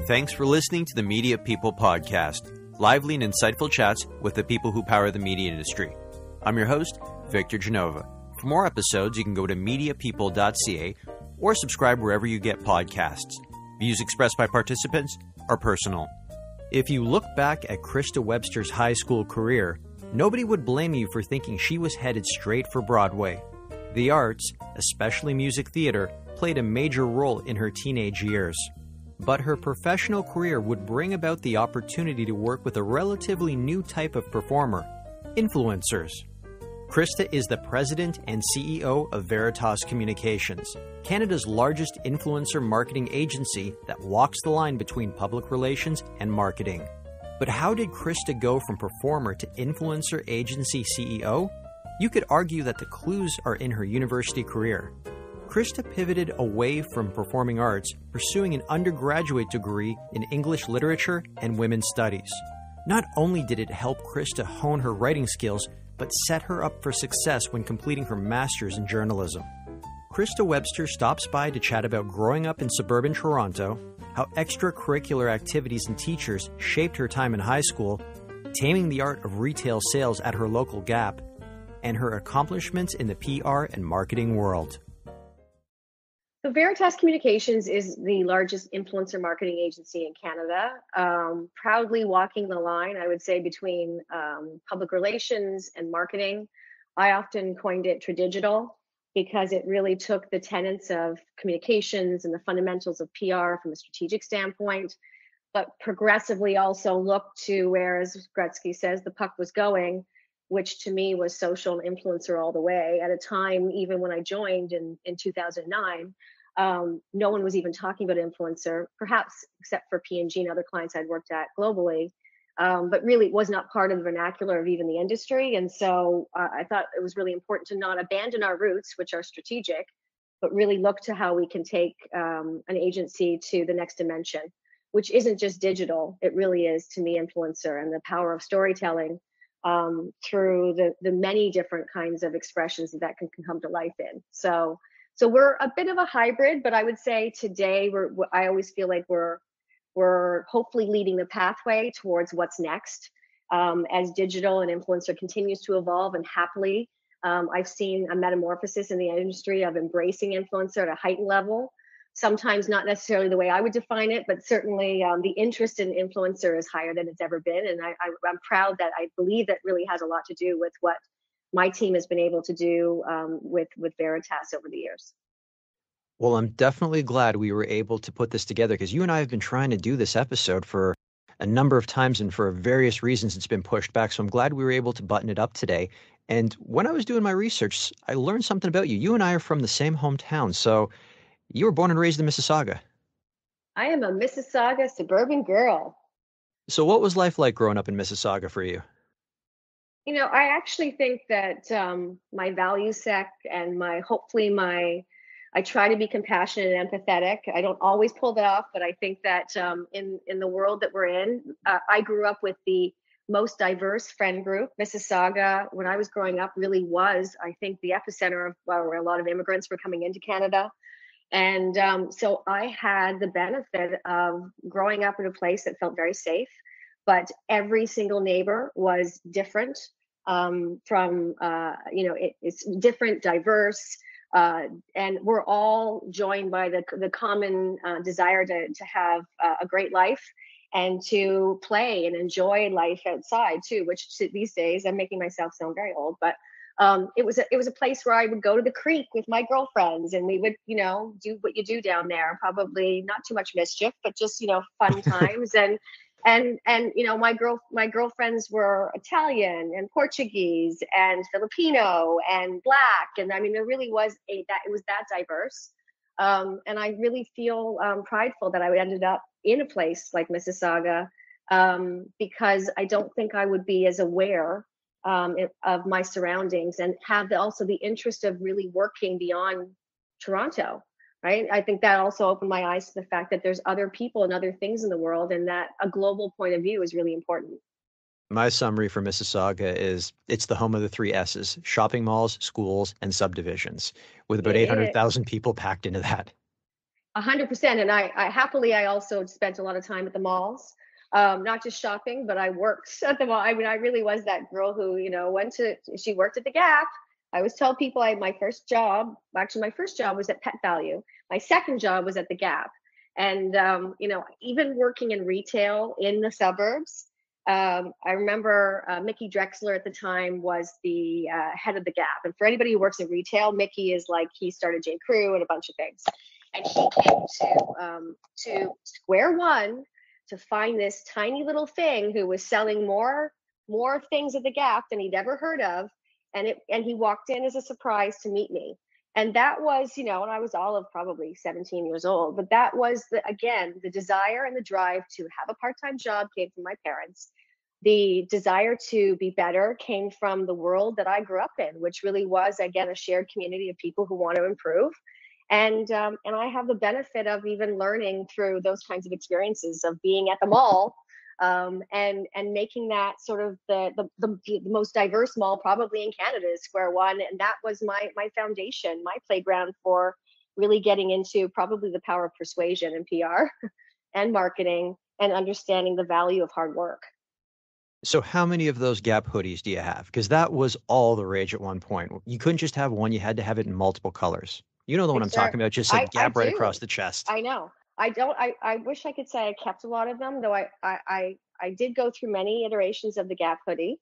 Thanks for listening to the Media People Podcast, lively and insightful chats with the people who power the media industry. I'm your host, Victor Genova. For more episodes, you can go to mediapeople.ca or subscribe wherever you get podcasts. Views expressed by participants are personal. If you look back at Krista Webster's high school career, nobody would blame you for thinking she was headed straight for Broadway. The arts, especially music theater, played a major role in her teenage years. But her professional career would bring about the opportunity to work with a relatively new type of performer, influencers. Krista is the president and CEO of Veritas Communications, Canada's largest influencer marketing agency that walks the line between public relations and marketing. But how did Krista go from performer to influencer agency CEO? You could argue that the clues are in her university career. Krista pivoted away from performing arts, pursuing an undergraduate degree in English literature and women's studies. Not only did it help Krista hone her writing skills, but set her up for success when completing her master's in journalism. Krista Webster stops by to chat about growing up in suburban Toronto, how extracurricular activities and teachers shaped her time in high school, taming the art of retail sales at her local Gap, and her accomplishments in the PR and marketing world. So Veritas Communications is the largest influencer marketing agency in Canada, proudly walking the line, I would say, between public relations and marketing. I often coined it tradigital because it really took the tenets of communications and the fundamentals of PR from a strategic standpoint, but progressively also looked to where, as Gretzky says, the puck was going, which to me was social influencer all the way. At a time, even when I joined in 2009, no one was even talking about influencer, perhaps except for P&G and other clients I'd worked at globally, but really it was not part of the vernacular of even the industry. And so I thought it was really important to not abandon our roots, which are strategic, but really look to how we can take an agency to the next dimension, which isn't just digital. It really is, to me, influencer and the power of storytelling through the many different kinds of expressions that can come to life in. So we're a bit of a hybrid, but I would say today I always feel like we're hopefully leading the pathway towards what's next as digital and influencer continues to evolve. And happily, I've seen a metamorphosis in the industry of embracing influencer at a heightened level. Sometimes not necessarily the way I would define it, but certainly the interest in influencer is higher than it's ever been. And I'm proud that I believe that really has a lot to do with what my team has been able to do with Veritas over the years. Well, I'm definitely glad we were able to put this together because you and I have been trying to do this episode for a number of times, and for various reasons it's been pushed back. So I'm glad we were able to button it up today. And when I was doing my research, I learned something about you. You and I are from the same hometown. So you were born and raised in Mississauga. I am a Mississauga suburban girl. So what was life like growing up in Mississauga for you? You know, I actually think that my value set and I try to be compassionate and empathetic. I don't always pull that off, but I think that in the world that we're in, I grew up with the most diverse friend group. Mississauga, when I was growing up, really was, I think, the epicenter of where a lot of immigrants were coming into Canada. And so I had the benefit of growing up in a place that felt very safe, but every single neighbor was different it's different, diverse, and we're all joined by the common desire to have a great life and to play and enjoy life outside too, which these days, I'm making myself sound very old, but it was a place where I would go to the creek with my girlfriends and we would, do what you do down there. Probably not too much mischief, but just, fun times. And my girlfriends were Italian and Portuguese and Filipino and Black. And I mean, there really was it was that diverse. And I really feel prideful that I ended up in a place like Mississauga because I don't think I would be as aware of my surroundings and have also the interest of really working beyond Toronto, right? I think that also opened my eyes to the fact that there's other people and other things in the world and that a global point of view is really important. My summary for Mississauga is it's the home of the three S's: shopping malls, schools, and subdivisions, with about 800,000 people packed into that. 100%. And I happily, I also spent a lot of time at the malls, not just shopping, but I worked at the mall. I mean, I really was that girl who, she worked at the Gap. I always tell people my first job was at Pet Value. My second job was at the Gap. And, even working in retail in the suburbs, I remember Mickey Drexler at the time was the head of the Gap. And for anybody who works in retail, Mickey is like, he started J. Crew and a bunch of things. And he came to square one to find this tiny little thing who was selling more things at the Gap than he'd ever heard of. And he walked in as a surprise to meet me. And that was, and I was all of probably 17 years old, but that was the desire and the drive to have a part-time job came from my parents. The desire to be better came from the world that I grew up in, which really was, again, a shared community of people who want to improve. And I have the benefit of even learning through those kinds of experiences of being at the mall, and making that sort of the most diverse mall probably in Canada is Square One. And that was my foundation, my playground for really getting into probably the power of persuasion and PR and marketing and understanding the value of hard work. So how many of those Gap hoodies do you have? Because that was all the rage at one point. You couldn't just have one, you had to have it in multiple colors. You know the one I'm talking about, just said Gap right across the chest. I know. I wish I could say I kept a lot of them, though I did go through many iterations of the Gap hoodie.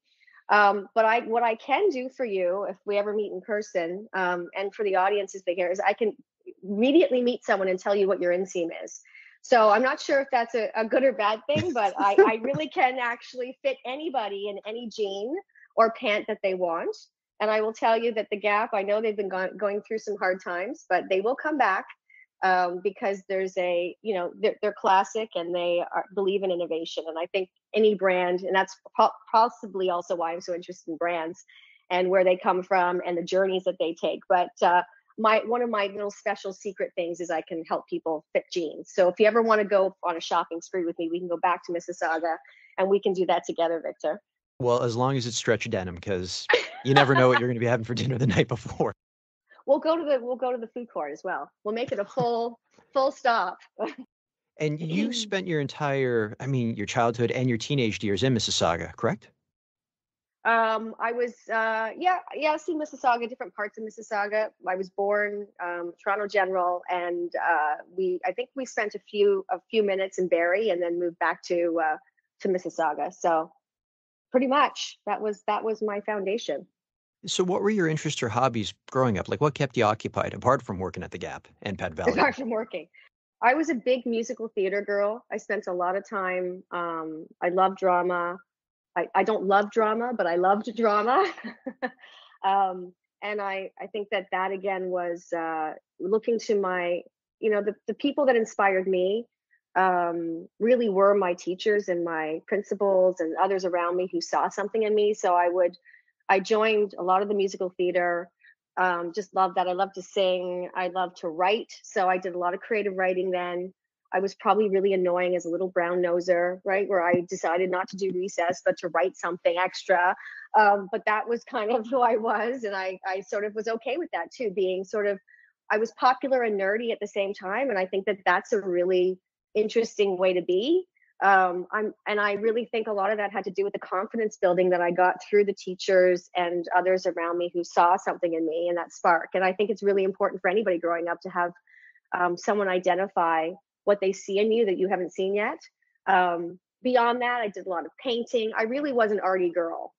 But what I can do for you, if we ever meet in person, and for the audience if they hear, is I can immediately meet someone and tell you what your inseam is. So I'm not sure if that's a good or bad thing, but I really can actually fit anybody in any jean or pant that they want. And I will tell you that the Gap, I know they've been going through some hard times, but they will come back, because there's they're classic and they believe in innovation. And I think any brand, and that's possibly also why I'm so interested in brands and where they come from and the journeys that they take. But one of my little special secret things is I can help people fit jeans. So if you ever want to go on a shopping spree with me, we can go back to Mississauga and we can do that together, Victor. Well, as long as it's stretch denim, because you never know what you're going to be having for dinner the night before. We'll go to the food court as well. We'll make it a full stop. And you spent your your childhood and your teenage years in Mississauga, correct? I was, I've seen Mississauga, different parts of Mississauga. I was born Toronto General, and I think we spent a few minutes in Barrie, and then moved back to Mississauga. So pretty much that was my foundation. So what were your interests or hobbies growing up? Like what kept you occupied apart from working at the Gap and Pet Value? Apart from working, I was a big musical theater girl. I spent a lot of time. I love drama. I don't love drama, but I loved drama. And I think that again was looking to my, the people that inspired me really were my teachers and my principals and others around me who saw something in me. So I joined a lot of the musical theater. Just love that. I love to sing. I love to write. So I did a lot of creative writing then. I was probably really annoying as a little brown noser, right? Where I decided not to do recess, but to write something extra. But that was kind of who I was. And I sort of was okay with that too, being I was popular and nerdy at the same time. And I think that that's a really interesting way to be. And I really think a lot of that had to do with the confidence building that I got through the teachers and others around me who saw something in me and that spark. And I think it's really important for anybody growing up to have someone identify what they see in you that you haven't seen yet. Beyond that, I did a lot of painting. I really was an arty girl.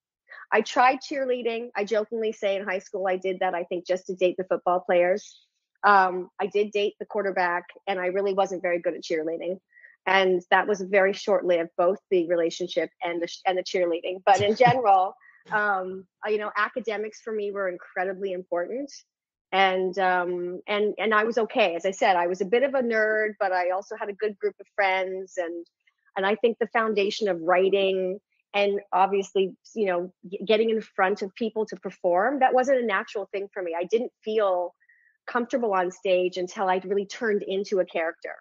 I tried cheerleading. I jokingly say in high school I did that, I think, just to date the football players. I did date the quarterback, and I really wasn't very good at cheerleading. And that was very short-lived, both the relationship and the cheerleading. But in general, academics for me were incredibly important. And I was okay. As I said, I was a bit of a nerd, but I also had a good group of friends. And I think the foundation of writing and obviously, getting in front of people to perform, that wasn't a natural thing for me. I didn't feel comfortable on stage until I really turned into a character.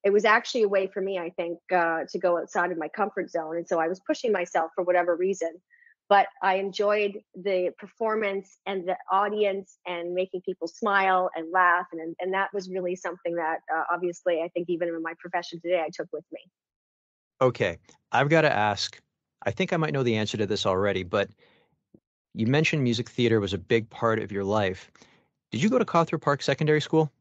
It was actually a way for me, I think, to go outside of my comfort zone. And so I was pushing myself for whatever reason. but I enjoyed the performance and the audience and making people smile and laugh. And that was really something that obviously I think even in my profession today, I took with me. Okay, I've got to ask, I think I might know the answer to this already, but you mentioned music theater was a big part of your life. Did you go to Cawthorpe Park Secondary School?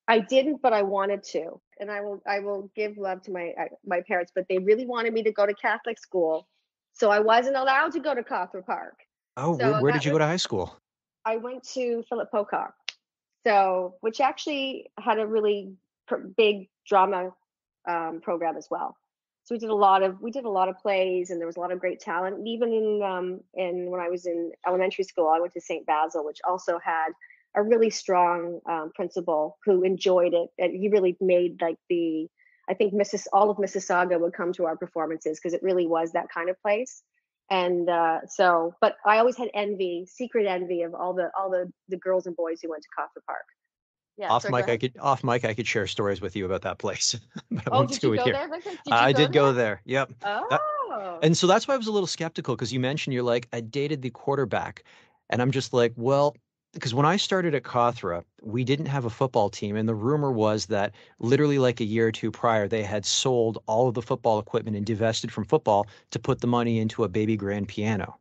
I didn't, but I wanted to. And I will give love to my parents, but they really wanted me to go to Catholic school. So I wasn't allowed to go to Cawthorpe Park. Oh, So where did that you go was to high school? I went to Philip Pocock. So which actually had a really big drama program as well. So we did a lot of plays, and there was a lot of great talent. Even in when I was in elementary school, I went to St. Basil, which also had a really strong principal who enjoyed it, and he really made like the I think all of Mississauga would come to our performances because it really was that kind of place. And but I always had secret envy of all the girls and boys who went to Cawthorpe Park. Yeah, Off sorry, go mic, ahead. I could share stories with you about that place, but I Oh, won't did do you it go here. there, Victor? Did you I go did go there? there. Yep. That, Oh, and so that's why I was a little skeptical because you mentioned you're like, I dated the quarterback. And I'm just like, well, because when I started at Cawthra, we didn't have a football team. And the rumor was that literally like a year or two prior, they had sold all of the football equipment and divested from football to put the money into a baby grand piano,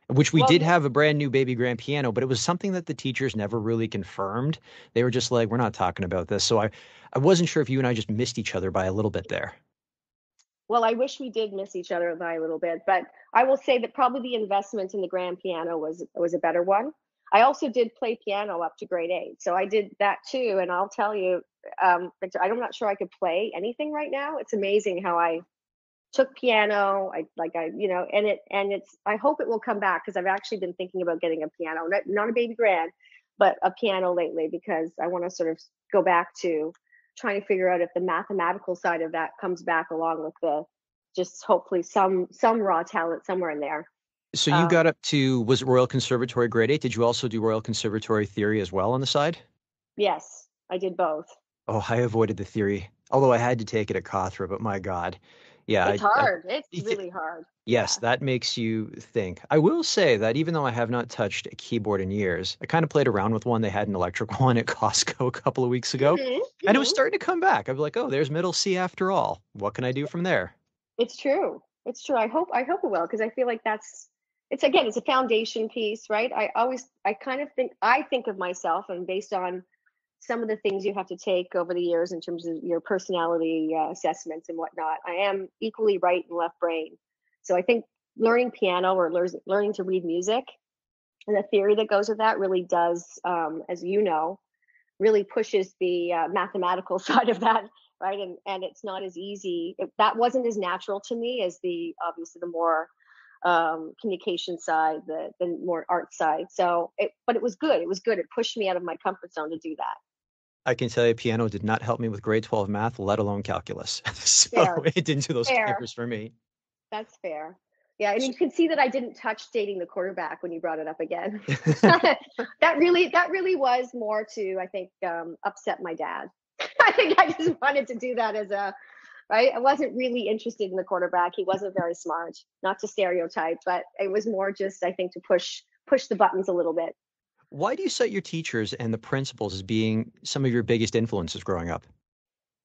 which we well, did have a brand new baby grand piano, but it was something that the teachers never really confirmed. They were just like, we're not talking about this. So I wasn't sure if you and I just missed each other by a little bit there. well, I wish we did miss each other by a little bit, but I will say that probably the investment in the grand piano was a better one. I also did play piano up to grade 8, so I did that too. And I'll tell you, Victor, I'm not sure I could play anything right now. It's amazing how I took piano. And I hope it will come back because I've actually been thinking about getting a piano, not a baby grand, but a piano lately because I want to sort of go back to trying to figure out if the mathematical side of that comes back along with the just hopefully some raw talent somewhere in there. So you got Um, up to, was it Royal Conservatory grade 8? Did you also do Royal Conservatory theory as well on the side? yes, I did both. Oh, I avoided the theory, although I had to take it at Cawthra, but my God. Yeah, It's hard. It's it- really hard. yes, Yeah. that makes you think. I will say that even though I have not touched a keyboard in years, I kind of played around with one. They had an electric one at Costco a couple of weeks ago, and it was Hmm. starting to come back. I was like, oh, there's middle C after all. What can I do from there? It's true. It's true. I hope it will because I feel like it's a foundation piece, right? I kind of think of myself and based on some of the things you have to take over the years in terms of your personality assessments and whatnot. I am equally right and left brain. So I think learning piano or learning to read music and the theory that goes with that really does, as you know, really pushes the mathematical side of that, right? And it's not as easy. That wasn't as natural to me as the obviously the more communication side, the more art side. But it was good. It was good. It pushed me out of my comfort zone to do that. I can tell you piano did not help me with grade 12 math, let alone calculus. So Fair, it didn't do those fair. favors for me. That's fair. Yeah, and So, you can see that I didn't touch dating the quarterback when you brought it up again. That really was more to, I think, upset my dad. I think I just wanted to do that as a right. I wasn't really interested in the quarterback. He wasn't very smart, not to stereotype, but it was more just, I think, to push the buttons a little bit. why do you cite your teachers and the principals as being some of your biggest influences growing up?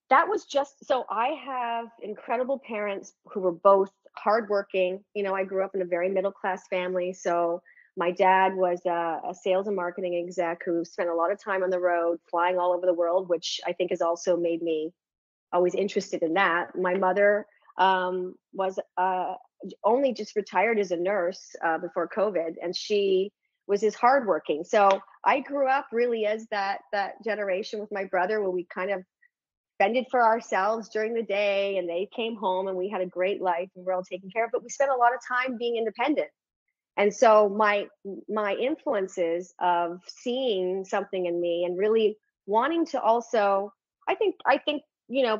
That was just so I have incredible parents who were both hardworking. I grew up in a very middle class family. So my dad was a sales and marketing exec who spent a lot of time on the road, flying all over the world, which I think has also made me always interested in that. My mother was only just retired as a nurse before COVID, and she was as hardworking. So I grew up really as that generation with my brother, where we kind of fended for ourselves during the day and they came home and we had a great life and we're all taken care of, but we spent a lot of time being independent. And so my influences of seeing something in me and really wanting to also, I think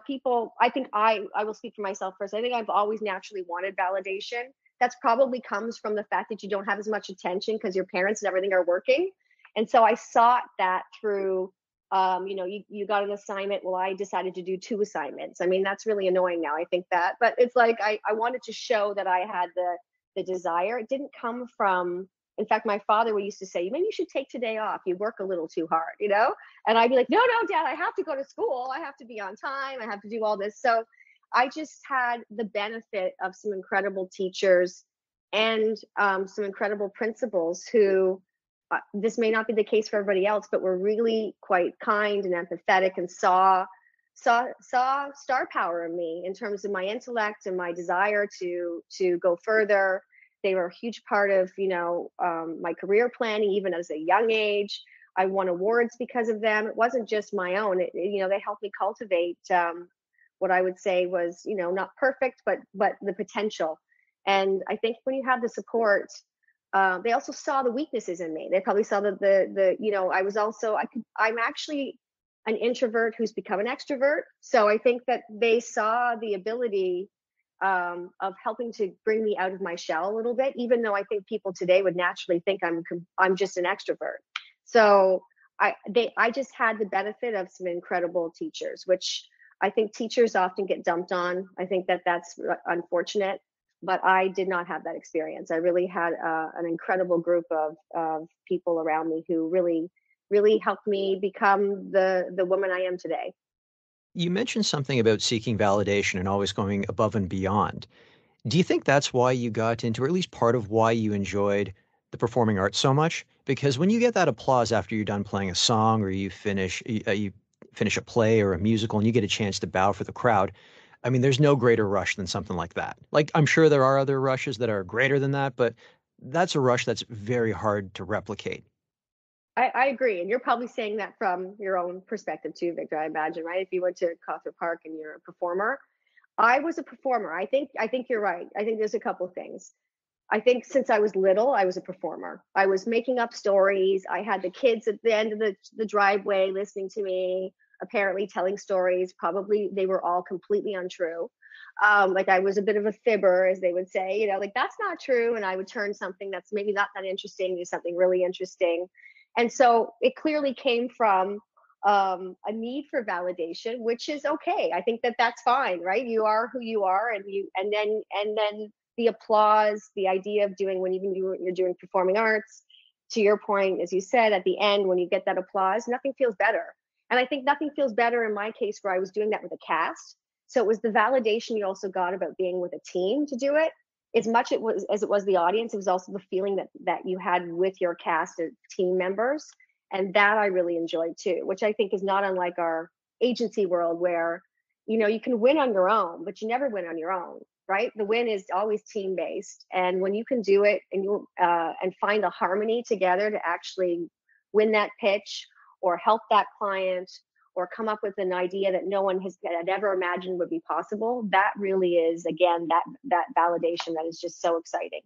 people, I will speak for myself first. I think I've always naturally wanted validation. That's probably comes from the fact that you don't have as much attention because your parents and everything are working. And so I sought that through you got an assignment. Well, I decided to do 2 assignments. I mean, that's really annoying now. I think that, but it's like I wanted to show that I had the the desire. It didn't come from, in fact, my father would used to say, maybe you should take today off. You work a little too hard, you know? And I'd be like, no, Dad, I have to go to school. I have to be on time. I have to do all this. So I just had the benefit of some incredible teachers and some incredible principals who, this may not be the case for everybody else, but were really quite kind and empathetic and saw star power in me in terms of my intellect and my desire to go further. They were a huge part of, my career planning, even as a young age. I won awards because of them. It wasn't just my own. They helped me cultivate what I would say was, not perfect, but the potential. And I think when you have the support, they also saw the weaknesses in me. They probably saw that I'm actually an introvert who's become an extrovert. So I think that they saw the ability of helping to bring me out of my shell a little bit, even though I think people today would naturally think I'm just an extrovert. So I just had the benefit of some incredible teachers, which I think teachers often get dumped on. I think that that's unfortunate, but I did not have that experience. I really had an incredible group of people around me who really helped me become the woman I am today. You mentioned something about seeking validation and always going above and beyond. Do you think that's why you got into, or at least part of why you enjoyed the performing arts so much? Because when you get that applause after you're done playing a song or you finish a play or a musical and you get a chance to bow for the crowd, I mean, there's no greater rush than something like that. Like, I'm sure there are other rushes that are greater than that, but that's a rush that's very hard to replicate. I agree. And you're probably saying that from your own perspective too, Victor, I imagine, right? If you went to Cawthron Park and you're a performer. I was a performer. I think you're right. I think there's a couple things. I think since I was little, I was a performer. I was making up stories. I had the kids at the end of the driveway listening to me, apparently telling stories. Probably they were all completely untrue. Like I was a bit of a fibber, as they would say, like that's not true. And I would turn something that's maybe not that interesting into something really interesting. And so it clearly came from a need for validation, which is okay. I think that that's fine, right? You are who you are, and then the applause, the idea of doing when you're doing performing arts. To your point, as you said, at the end when you get that applause, nothing feels better. And I think nothing feels better in my case where I was doing that with a cast. So it was the validation you also got about being with a team to do it. As much as it was the audience, it was also the feeling that you had with your cast of team members. And that I really enjoyed too, which I think is not unlike our agency world where, you can win on your own, but you never win on your own, right? The win is always team based. And when you can do it and find a harmony together to actually win that pitch or help that client or come up with an idea that no one had ever imagined would be possible, that really is, again, that validation that is just so exciting.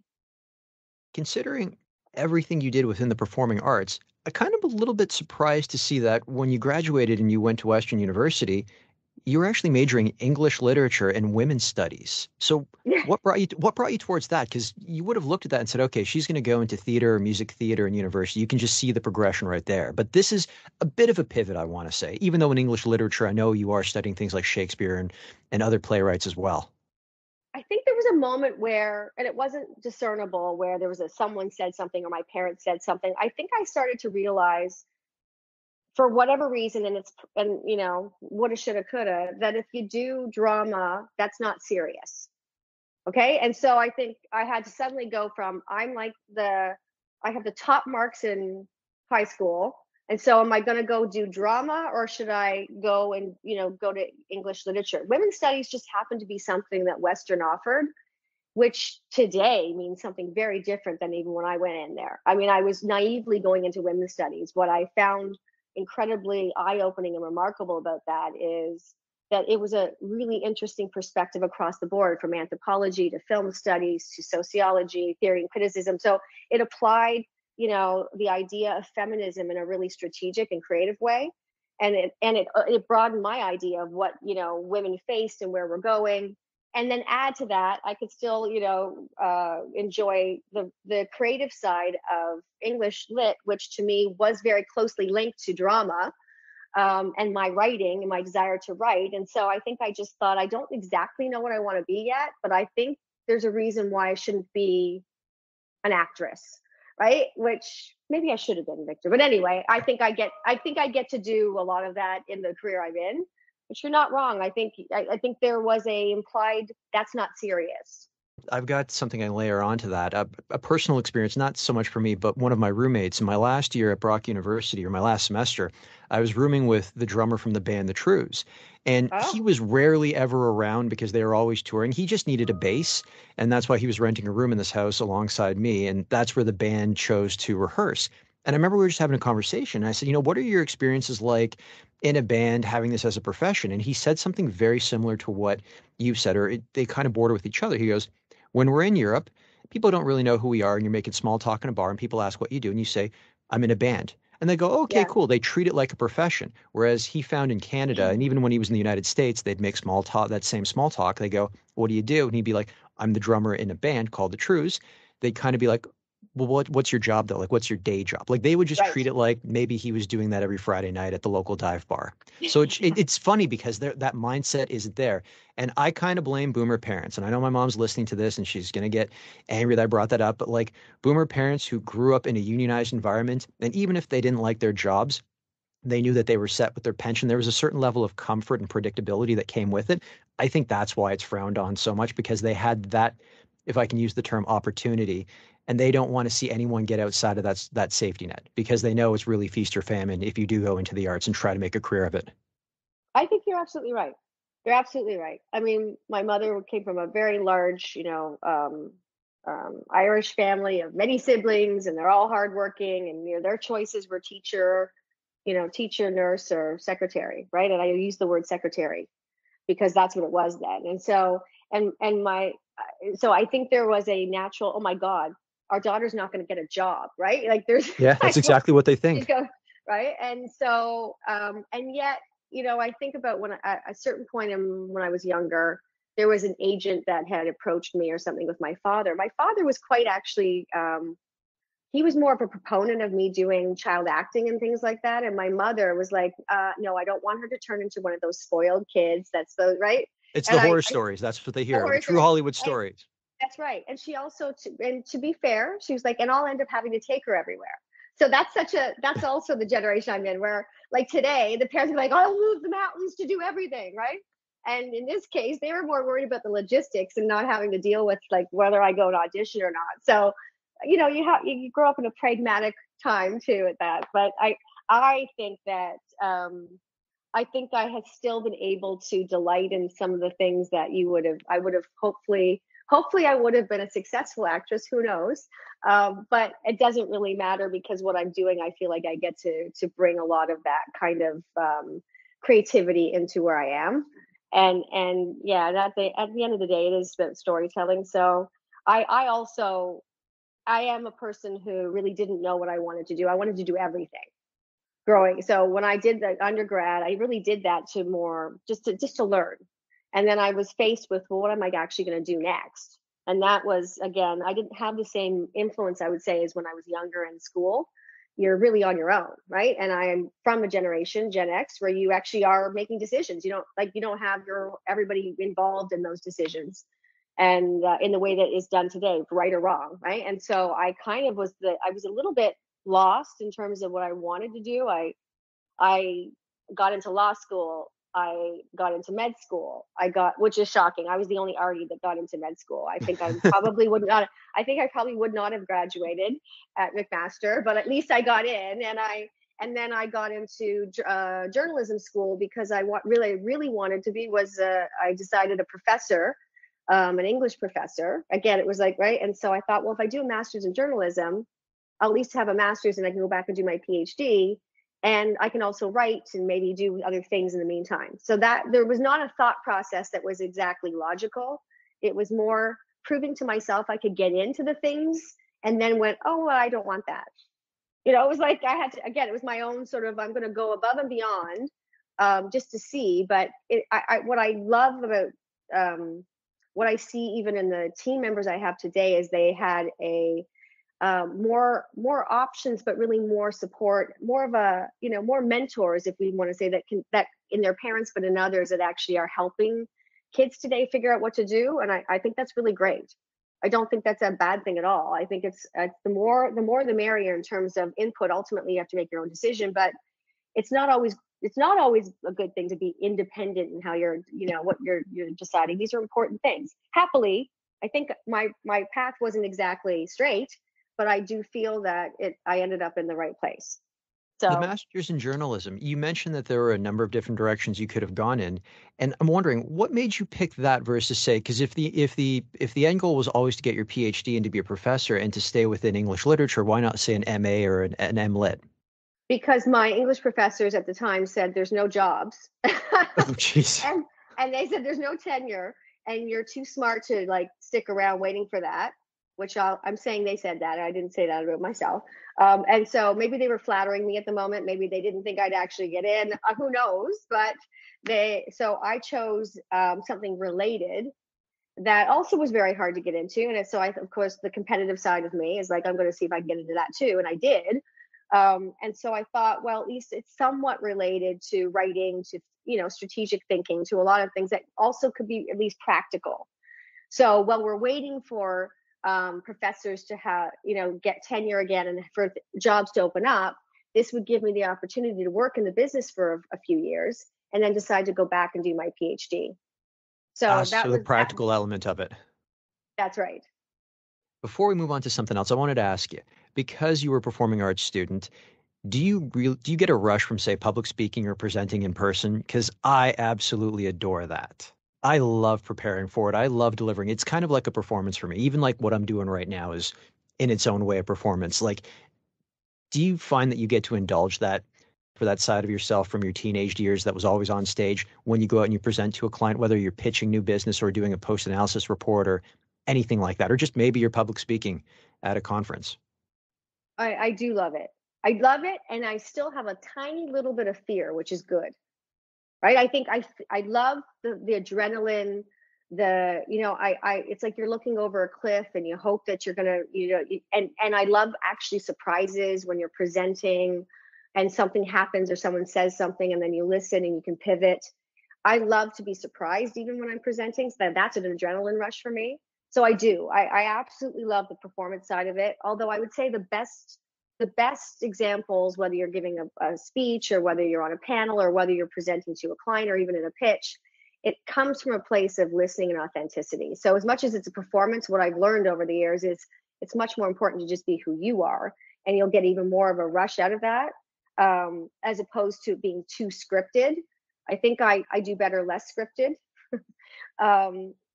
Considering everything you did within the performing arts, I'm kind of a little bit surprised to see that when you graduated and you went to Western University, you were actually majoring English literature and women's studies. So what brought you towards that? Because you would have looked at that and said, okay, she's going to go into theater or music theater in university. You can just see the progression right there. But this is a bit of a pivot, I want to say, even though in English literature, I know you are studying things like Shakespeare and other playwrights as well. I think there was a moment where, and it wasn't discernible, where there was someone said something or my parents said something. I think I started to realize, for whatever reason, and woulda, shoulda, coulda, that if you do drama, that's not serious. Okay. And so I think I had to suddenly go from, I have the top marks in high school. And so am I going to go do drama, or should I go and, go to English literature? Women's studies just happened to be something that Western offered, which today means something very different than even when I went in there. I mean, I was naively going into women's studies. What I found incredibly eye-opening and remarkable about that is that it was a really interesting perspective across the board, from anthropology to film studies to sociology, theory and criticism. So it applied, the idea of feminism in a really strategic and creative way. And it broadened my idea of what, women faced and where we're going. And then add to that, I could still, enjoy the creative side of English lit, which to me was very closely linked to drama, and my writing and my desire to write. And so I think I just thought, I don't exactly know what I want to be yet, but I think there's a reason why I shouldn't be an actress, right? Which maybe I should have been, Victor. But anyway, I think I get to do a lot of that in the career I'm in. But you're not wrong. I think there was a implied that's not serious. I've got something I layer onto that. A personal experience, not so much for me, but one of my roommates in my last year at Brock University, or my last semester, I was rooming with the drummer from the band The Trues. And Oh, he was rarely ever around because they were always touring. He just needed a bass. And that's why he was renting a room in this house alongside me. And that's where the band chose to rehearse. And I remember we were just having a conversation. I said, what are your experiences like in a band having this as a profession? And he said something very similar to what you've said, or they kind of border with each other. He goes, when we're in Europe, people don't really know who we are, and you're making small talk in a bar, and people ask what you do, and you say, I'm in a band. And they go, okay, yeah. cool. They treat it like a profession. Whereas he found in Canada, and even when he was in the United States, they'd make small talk, that same small talk. They go, what do you do? And he'd be like, I'm the drummer in a band called The Trues. They'd kind of be like, well, what's your job though? Like, what's your day job? Like, they would just Right. treat it like maybe he was doing that every Friday night at the local dive bar. So it's funny because that mindset isn't there. And I kind of blame boomer parents. And I know my mom's listening to this and she's going to get angry that I brought that up. But like boomer parents who grew up in a unionized environment, and even if they didn't like their jobs, they knew that they were set with their pension. There was a certain level of comfort and predictability that came with it. I think that's why it's frowned on so much, because they had that, if I can use the term, opportunity, and they don't want to see anyone get outside of that safety net, because they know it's really feast or famine if you do go into the arts and try to make a career of it. I think you're absolutely right. You're absolutely right. I mean, my mother came from a very large, Irish family of many siblings, and they're all hardworking, and their choices were teacher, nurse, or secretary, right? And I use the word secretary because that's what it was then. And so, so I think there was a natural, oh my God, our daughter's not going to get a job, right? Like there's, Yeah, that's like, exactly what they she's think. going, right? And so, and yet, I think about when at a certain point when I was younger, there was an agent that had approached me or something with my father. My father was quite actually, he was more of a proponent of me doing child acting and things like that. And my mother was like, no, I don't want her to turn into one of those spoiled kids. That's the right. It's And the horror stories. That's what they the hear, the horror true story, Hollywood and stories. that's right. And she also, and to be fair, she was like, and I'll end up having to take her everywhere. So that's also the generation I'm in, where like today, the parents are like, I'll move the mountains to do everything, right? And in this case, they were more worried about the logistics and not having to deal with like whether I go to audition or not. So, you grow up in a pragmatic time too at that. But I think that I think I had still been able to delight in some of the things that I would have hopefully I would have been a successful actress, who knows? But it doesn't really matter, because what I'm doing, I feel like I get to bring a lot of that kind of creativity into where I am. And yeah, at the end of the day, it is about storytelling. So I am a person who really didn't know what I wanted to do. I wanted to do everything growing. So when I did the undergrad, I really did that to more just to learn. And then I was faced with, well, what am I actually going to do next? And that was, again, I didn't have the same influence, I would say, as when I was younger in school. You're really on your own, right? And I am from a generation, Gen X, where you actually are making decisions. You don't have everybody involved in those decisions, and in the way that is done today, right or wrong, right? And so I kind of I was a little bit lost in terms of what I wanted to do. I got into law school. I got into med school. Which is shocking. I was the only arty that got into med school. I think I probably would not. I think I probably would not have graduated at McMaster, but at least I got in, and then I got into journalism school because really wanted to be I decided a professor, an English professor. Again, it was like, right. And so I thought, well, if I do a master's in journalism, I'll at least have a master's and I can go back and do my PhD. And I can also write and maybe do other things in the meantime. So that there was not a thought process that was exactly logical. It was more proving to myself I could get into the things, and then went, oh, well, I don't want that. It was like I had to, again, it was my own sort of, I'm going to go above and beyond just to see. But what I love about what I see even in the team members I have today is they had more options, but really more support, more of a, more mentors, if we want to say that in their parents, but in others that actually are helping kids today figure out what to do, and I think that's really great. I don't think that's a bad thing at all. I think it's the merrier in terms of input. Ultimately, you have to make your own decision, but it's not always a good thing to be independent in how what you're deciding. These are important things. Happily, I think my path wasn't exactly straight, but I do feel that I ended up in the right place. So The master's in journalism, you mentioned that there were a number of different directions you could have gone in, and I'm wondering what made you pick that versus say, because if the end goal was always to get your PhD and to be a professor and to stay within English literature, why not say an MA or an MLit? because my English professors at the time said there's no jobs. Oh, jeez. and they said there's no tenure and you're too smart to like stick around waiting for that, which I'm saying they said that. I didn't say that about myself. And so maybe they were flattering me at the moment. Maybe they didn't think I'd actually get in. Who knows? But so I chose something related that also was very hard to get into. And so of course, the competitive side of me is like, I'm going to see if I can get into that too. And I did. And so I thought, well, at least it's somewhat related to writing, to, strategic thinking, to a lot of things that also could be at least practical. So while we're waiting for professors to get tenure again and for jobs to open up, this would give me the opportunity to work in the business for a few years and then decide to go back and do my PhD. So So the practical element of it. That's right. Before we move on to something else, I wanted to ask you, because you were a performing arts student, do you get a rush from, say, public speaking or presenting in person? Because I absolutely adore that. I love preparing for it. I love delivering. It's kind of like a performance for me. Even like what I'm doing right now is in its own way a performance. Like, do you find that you get to indulge that for that side of yourself from your teenage years that was always on stage when you go out and you present to a client, whether you're pitching new business or doing a post-analysis report or anything like that, or just maybe you're public speaking at a conference? I do love it. I love it. And I still have a tiny little bit of fear, which is good. Right. I think I love the adrenaline, it's like you're looking over a cliff and you hope that you're going to, and I love actually surprises when you're presenting and something happens or someone says something and then you listen and you can pivot. I love to be surprised even when I'm presenting. So that's an adrenaline rush for me. So I do. I absolutely love the performance side of it. Although I would say the best examples, whether you're giving a speech or whether you're on a panel or whether you're presenting to a client or even in a pitch, it comes from a place of listening and authenticity. So as much as it's a performance, what I've learned over the years is it's much more important to just be who you are, and you'll get even more of a rush out of that, as opposed to being too scripted. I think I do better less scripted.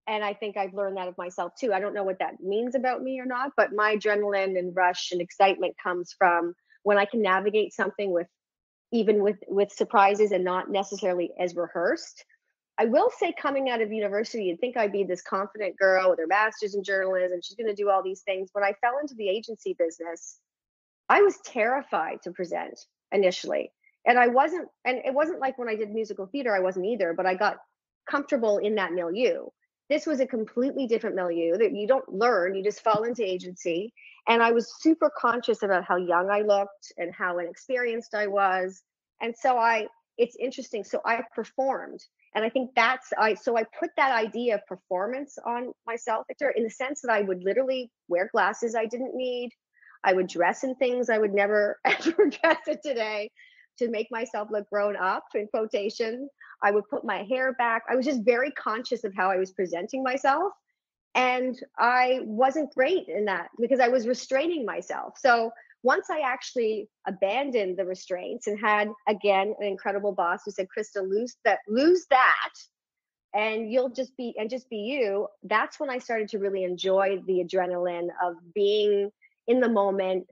And I think I've learned that of myself too. I don't know what that means about me or not, but my adrenaline and rush and excitement comes from when I can navigate something with surprises and not necessarily as rehearsed. I will say, coming out of university, you'd think I'd be this confident girl with her master's in journalism. She's going to do all these things. When I fell into the agency business, I was terrified to present initially. And it wasn't like when I did musical theater, I wasn't either, but I got comfortable in that milieu. This was a completely different milieu that you don't learn, you just fall into agency. And I was super conscious about how young I looked and how inexperienced I was. And so it's interesting. So I performed. And I think so I put that idea of performance on myself, Victor, in the sense that I would literally wear glasses I didn't need. I would dress in things I would never ever dress in today to make myself look grown up, in quotation. I would put my hair back. I was just very conscious of how I was presenting myself. And I wasn't great in that because I was restraining myself. So once I actually abandoned the restraints and had, again, an incredible boss who said, Krista, lose that, and you'll just be you. That's when I started to really enjoy the adrenaline of being in the moment,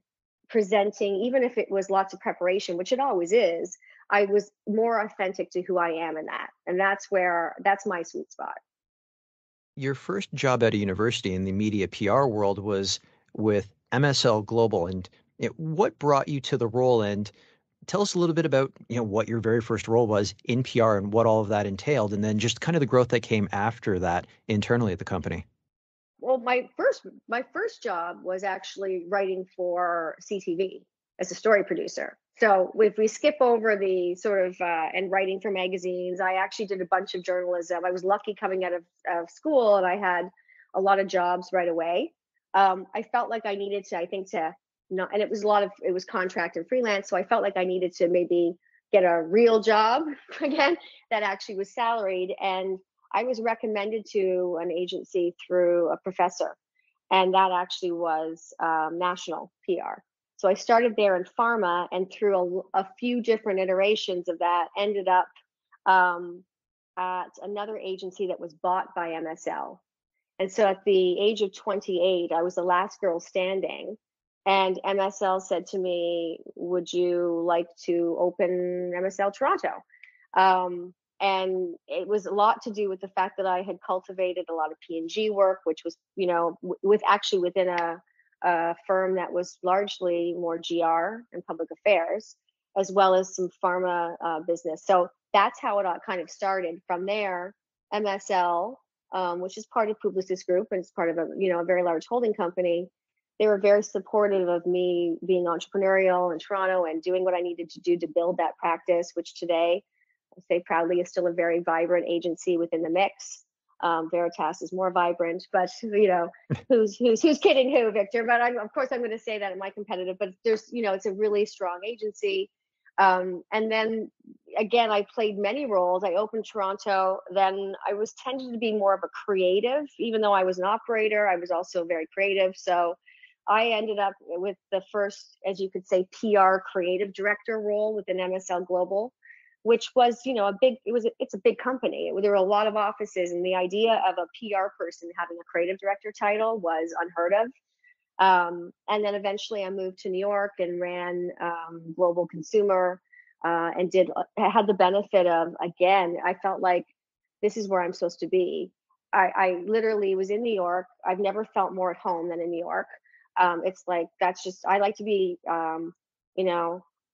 presenting, even if it was lots of preparation, which it always is. I was more authentic to who I am in that. And that's my sweet spot. Your first job at a university in the media PR world was with MSL Global. And what brought you to the role? And tell us a little bit about, what your very first role was in PR and what all of that entailed. And then just kind of the growth that came after that internally at the company. Well, my first job was actually writing for CTV as a story producer. So if we skip over the sort of and writing for magazines, I actually did a bunch of journalism. I was lucky coming out of school, and I had a lot of jobs right away. I felt like I needed to, I think, to not, and it was it was contract and freelance. So I felt like I needed to maybe get a real job again that actually was salaried. And I was recommended to an agency through a professor, and that actually was national PR. So I started there in pharma, and through a few different iterations of that, ended up at another agency that was bought by MSL. And so at the age of 28, I was the last girl standing. And MSL said to me, would you like to open MSL Toronto? And it was a lot to do with the fact that I had cultivated a lot of P&G work, which was, with actually within a firm that was largely more GR and public affairs, as well as some pharma business. So that's how it all kind of started. From there, MSL, which is part of Publicis Group and it's part of a very large holding company, they were very supportive of me being entrepreneurial in Toronto and doing what I needed to do to build that practice, which today, I say proudly, is still a very vibrant agency within the mix. Veritas is more vibrant, but who's kidding who, Victor? But of course I'm going to say that in my competitive, but there's, it's a really strong agency. And then again, I played many roles. I opened Toronto. Then I was tended to be more of a creative, even though I was an operator, I was also very creative. So I ended up with the first, as you could say, PR creative director role within MSL Global, which was, it's a big company. There were a lot of offices, and the idea of a PR person having a creative director title was unheard of. And then eventually I moved to New York and ran global consumer and had the benefit of, again, I felt like this is where I'm supposed to be. I literally was in New York. I've never felt more at home than in New York. It's like, I like to be,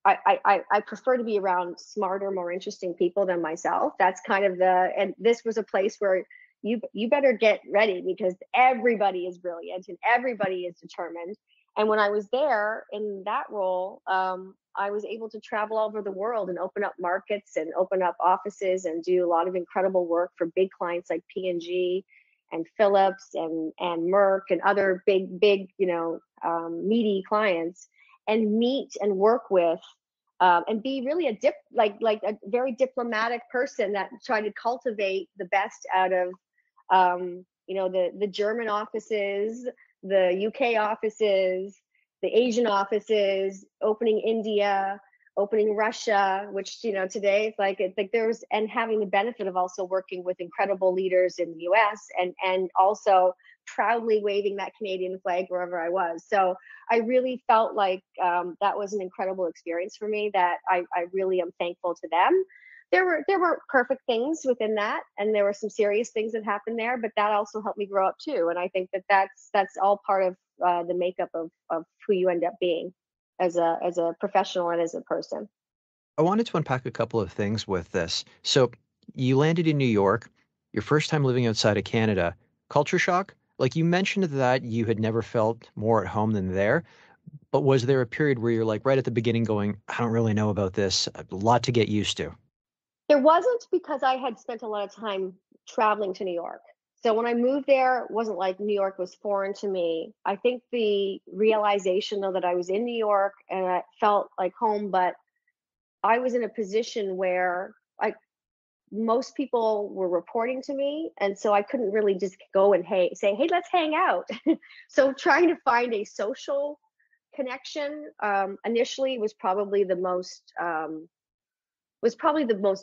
I prefer to be around smarter, more interesting people than myself. That's kind of and this was a place where you better get ready because everybody is brilliant and everybody is determined. And when I was there in that role, I was able to travel all over the world and open up markets and open up offices and do a lot of incredible work for big clients like P&G and Philips and Merck and other big, meaty clients, and meet and work with and be really a very diplomatic person that tried to cultivate the best out of the German offices, the UK offices, the Asian offices, opening India, opening Russia, which today it's like there's, and having the benefit of also working with incredible leaders in the US and also proudly waving that Canadian flag wherever I was. So I really felt like that was an incredible experience for me that I really am thankful to them. There were perfect things within that, and there were some serious things that happened there, but that also helped me grow up too. And I think that's all part of the makeup of who you end up being as a professional and as a person. I wanted to unpack a couple of things with this. So you landed in New York, your first time living outside of Canada. Culture shock? Like you mentioned that you had never felt more at home than there, but was there a period where you're like right at the beginning going, I don't really know about this, a lot to get used to? There wasn't, because I had spent a lot of time traveling to New York. So when I moved there, it wasn't like New York was foreign to me. I think the realization, though, that I was in New York and I felt like home, but I was in a position where most people were reporting to me. And so I couldn't really just go and say, hey, let's hang out. So trying to find a social connection initially was probably the most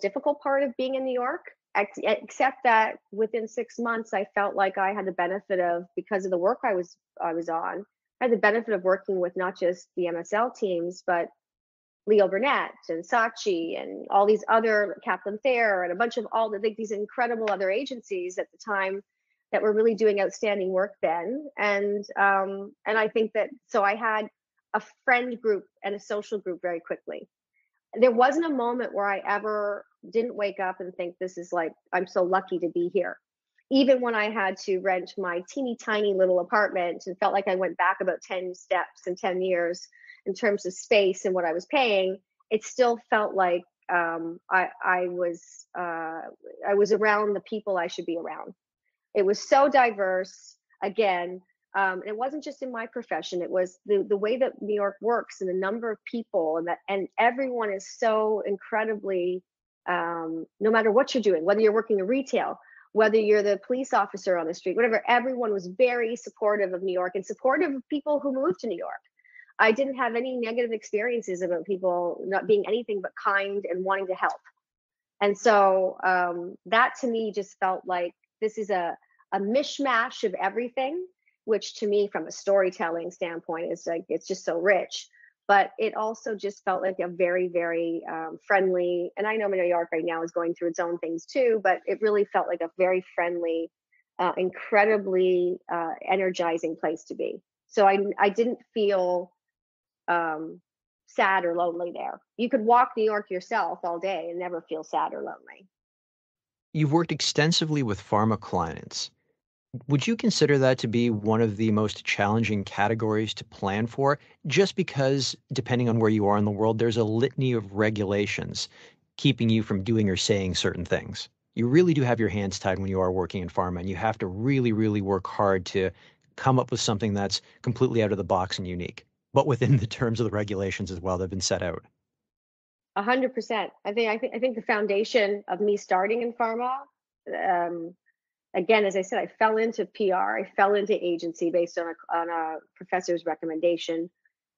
difficult part of being in New York, except that within 6 months, I felt like I had the benefit of, because of the work I was on, I had the benefit of working with not just the MSL teams, but Leo Burnett and Saatchi and all these other, Kaplan Thayer and a bunch of these incredible other agencies at the time that were really doing outstanding work then. And I think that, so I had a friend group and a social group very quickly. There wasn't a moment where I ever didn't wake up and think, this is like, I'm so lucky to be here. Even when I had to rent my teeny tiny little apartment and felt like I went back about 10 steps in 10 years in terms of space and what I was paying, it still felt like I was around the people I should be around. It was so diverse. Again, it wasn't just in my profession. It was the way that New York works and the number of people, and everyone is so incredibly, no matter what you're doing, whether you're working in retail, whether you're the police officer on the street, whatever, everyone was very supportive of New York and supportive of people who moved to New York. I didn't have any negative experiences about people not being anything but kind and wanting to help. And so that to me just felt like this is a mishmash of everything, which to me, from a storytelling standpoint, is like, it's just so rich. But it also just felt like a very, very friendly, and I know New York right now is going through its own things too, but it really felt like a very friendly, incredibly energizing place to be. So I didn't feel sad or lonely there. You could walk New York yourself all day and never feel sad or lonely. You've worked extensively with pharma clients. Would you consider that to be one of the most challenging categories to plan for? Just because, depending on where you are in the world, there's a litany of regulations keeping you from doing or saying certain things. You really do have your hands tied when you are working in pharma, and you have to really, really work hard to come up with something that's completely out of the box and unique, but within the terms of the regulations as well that have been set out. 100%. I think the foundation of me starting in pharma, again, as I said, I fell into PR. I fell into agency based on a professor's recommendation,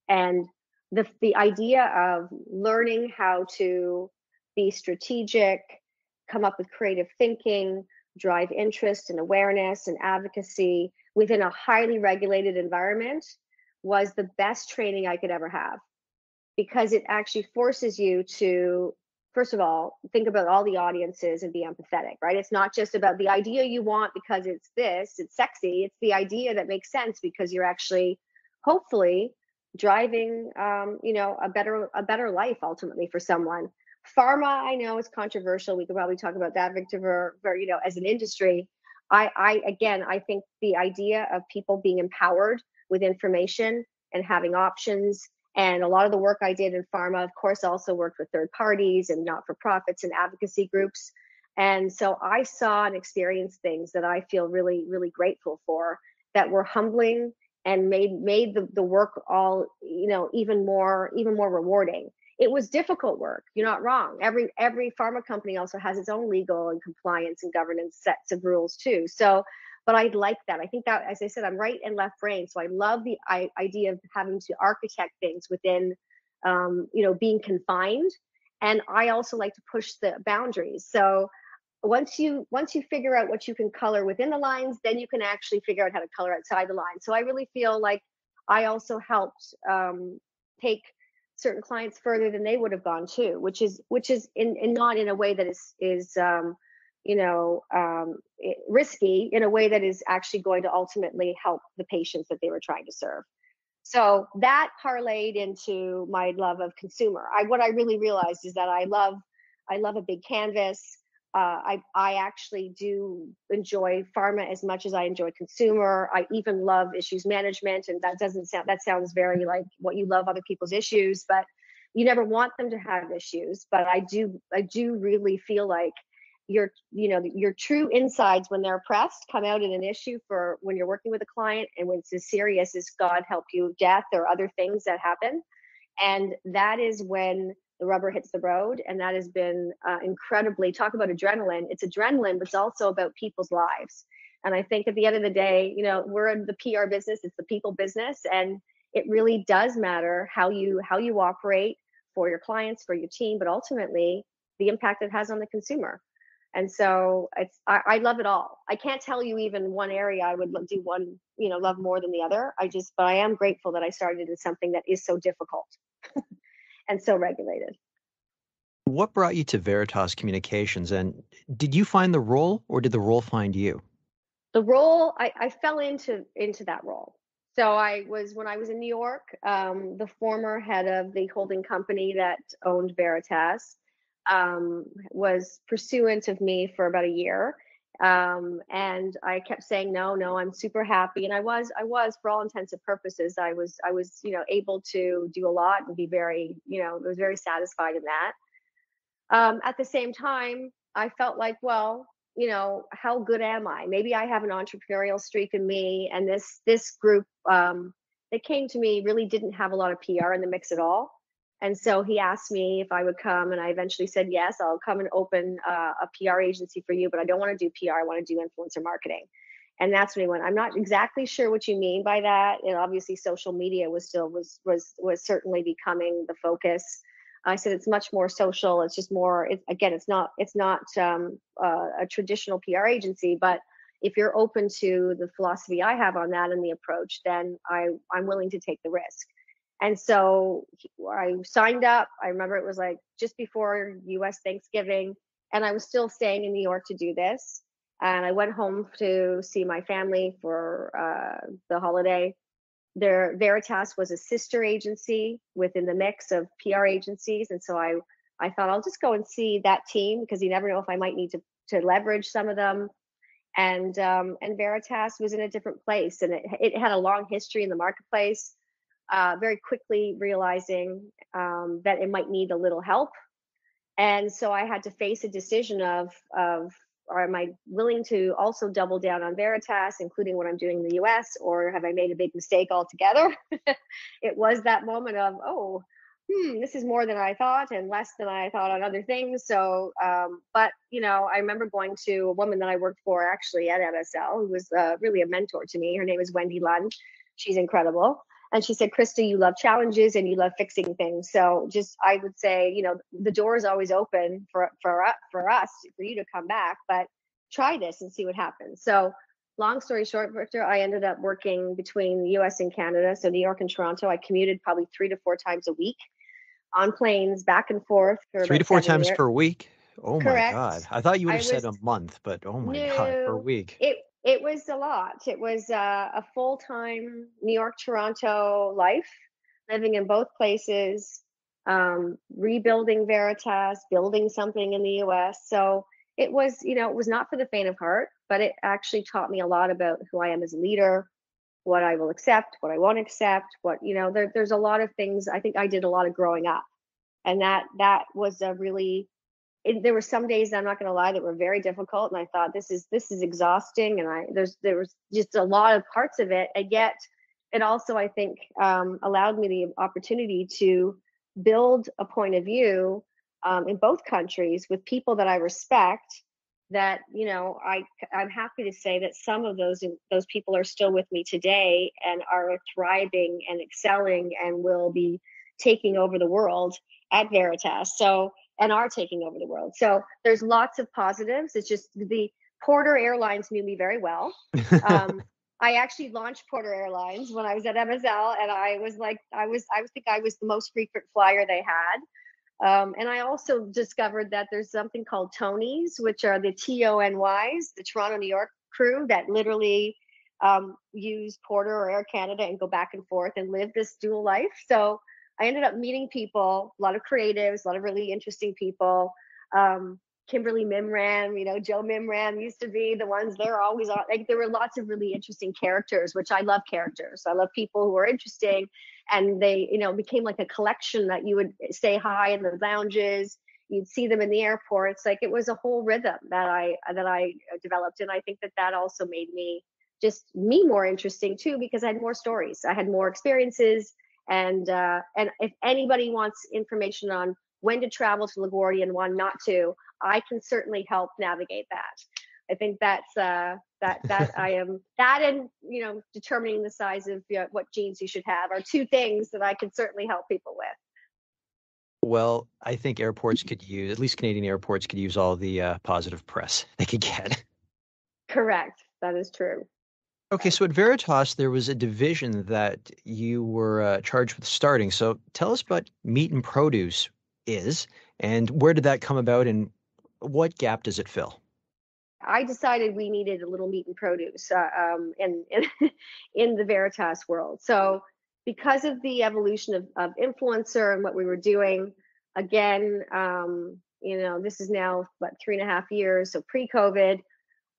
and the idea of learning how to be strategic, come up with creative thinking, drive interest and awareness and advocacy within a highly regulated environment was the best training I could ever have, because it actually forces you to, first of all, think about all the audiences and be empathetic, right? It's not just about the idea you want because it's sexy. It's the idea that makes sense because you're actually, hopefully, driving, a better life ultimately for someone. Pharma, I know, is controversial. We could probably talk about that, Victor, as an industry. I think the idea of people being empowered with information and having options. And a lot of the work I did in pharma, of course, also worked with third parties and not-for-profits and advocacy groups. And so I saw and experienced things that I feel really, really grateful for, that were humbling and made the work all, even more rewarding. It was difficult work. You're not wrong. Every pharma company also has its own legal and compliance and governance sets of rules too. So, but I like that. I think that, as I said, I'm right and left brain. So I love the idea of having to architect things within, being confined. And I also like to push the boundaries. So once you figure out what you can color within the lines, then you can actually figure out how to color outside the lines. So I really feel like I also helped take certain clients further than they would have gone too, which is in not in a way that is risky, in a way that is actually going to ultimately help the patients that they were trying to serve. So that parlayed into my love of consumer. What I really realized is that I love a big canvas. I actually do enjoy pharma as much as I enjoy consumer. I even love issues management, and that sounds very like what you love other people's issues, but you never want them to have issues. But I do really feel like your true insides when they're pressed come out in an issue for when you're working with a client, and when it's as serious as God help you, death or other things that happen. And that is when the rubber hits the road. And that has been incredibly, talk about adrenaline. It's adrenaline, but it's also about people's lives. And I think at the end of the day, we're in the PR business, it's the people business. And it really does matter how you operate for your clients, for your team, but ultimately the impact it has on the consumer. And so I love it all. I can't tell you even one area I would do one, love more than the other. But I am grateful that I started in something that is so difficult and so regulated. What brought you to Veritas Communications, and did you find the role, or did the role find you? The role, I fell into that role. So when I was in New York, the former head of the holding company that owned Veritas was pursuant of me for about a year. And I kept saying, no, I'm super happy. And I was, for all intents and purposes, I was, able to do a lot and be very, I was very satisfied in that. At the same time, I felt like, well, how good am I? Maybe I have an entrepreneurial streak in me. And this group that came to me really didn't have a lot of PR in the mix at all. And so he asked me if I would come, and I eventually said, yes, I'll come and open a PR agency for you, but I don't want to do PR. I want to do influencer marketing. And that's when he went, I'm not exactly sure what you mean by that. And obviously social media was certainly becoming the focus. I said, it's much more social. It's just more, it's not a traditional PR agency, but if you're open to the philosophy I have on that and the approach, then I'm willing to take the risk. And so I signed up. I remember it was like just before US Thanksgiving, and I was still staying in New York to do this. And I went home to see my family for the holiday. Veritas was a sister agency within the mix of PR agencies. And so I thought I'll just go and see that team, because you never know if I might need to leverage some of them. And Veritas was in a different place, and it had a long history in the marketplace. Very quickly realizing that it might need a little help. And so I had to face a decision of or am I willing to also double down on Veritas, including what I'm doing in the US, or have I made a big mistake altogether? It was that moment of, this is more than I thought and less than I thought on other things. So, but, I remember going to a woman that I worked for actually at MSL, who was really a mentor to me. Her name is Wendy Lund. She's incredible. And she said, Krista, you love challenges and you love fixing things. So I would say, the door is always open for us, for you to come back, but try this and see what happens. So long story short, Victor, I ended up working between the US and Canada. So New York and Toronto. I commuted probably 3 to 4 times a week on planes back and forth. For 3 to 4 times per week? Oh my Correct. God. I thought you would have said a month, but oh my God, per week. It was a lot. It was a full-time New York, Toronto life, living in both places, rebuilding Veritas, building something in the US. So it was, it was not for the faint of heart, but it actually taught me a lot about who I am as a leader, what I will accept, what I won't accept, there's a lot of things. I think I did a lot of growing up, and that was a really, there were some days, I'm not going to lie, that were very difficult, and I thought this is exhausting, and there was just a lot of parts of it, and yet it also, I think, allowed me the opportunity to build a point of view in both countries with people that I respect. That I'm happy to say that some of those people are still with me today and are thriving and excelling and will be taking over the world at Veritas. So, and are taking over the world. So there's lots of positives. It's just the Porter Airlines knew me very well. I actually launched Porter Airlines when I was at MSL, and I think I was the most frequent flyer they had. And I also discovered that there's something called Tonys, which are the TONYs, the Toronto, New York crew that literally use Porter or Air Canada and go back and forth and live this dual life. So I ended up meeting people, a lot of creatives, a lot of really interesting people. Kimberly Mimran, Joe Mimran used to be the ones, they're always on. Like, there were lots of really interesting characters, which I love characters. I love people who are interesting, and they, became like a collection that you would say hi in the lounges. You'd see them in the airports. Like, it was a whole rhythm that I developed. And I think that also made me more interesting too, because I had more stories. I had more experiences. And if anybody wants information on when to travel to LaGuardia and when not to, I can certainly help navigate that. I think that's that I am that, and determining the size of what jeans you should have are two things that I can certainly help people with. Well, I think airports could use, at least Canadian airports could use all the positive press they could get. Correct. That is true. Okay, so at Veritas, there was a division that you were charged with starting. So tell us what meat and produce is, and where did that come about, and what gap does it fill? I decided we needed a little meat and produce in the Veritas world. So because of the evolution of influencer and what we were doing, again, this is now 3.5 years, so pre-COVID.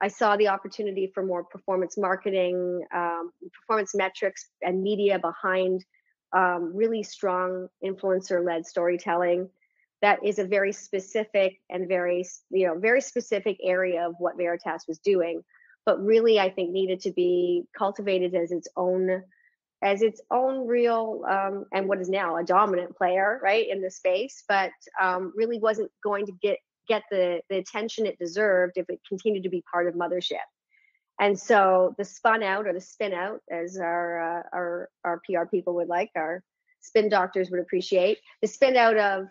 I saw the opportunity for more performance marketing, performance metrics, and media behind really strong influencer-led storytelling. That is a very specific and very specific area of what Veritas was doing, but really I think needed to be cultivated as its own real and what is now a dominant player, right, in the space, but really wasn't going to get the attention it deserved if it continued to be part of Mothership. And so the spin out, as our PR people would like, our spin doctors would appreciate, the spin out of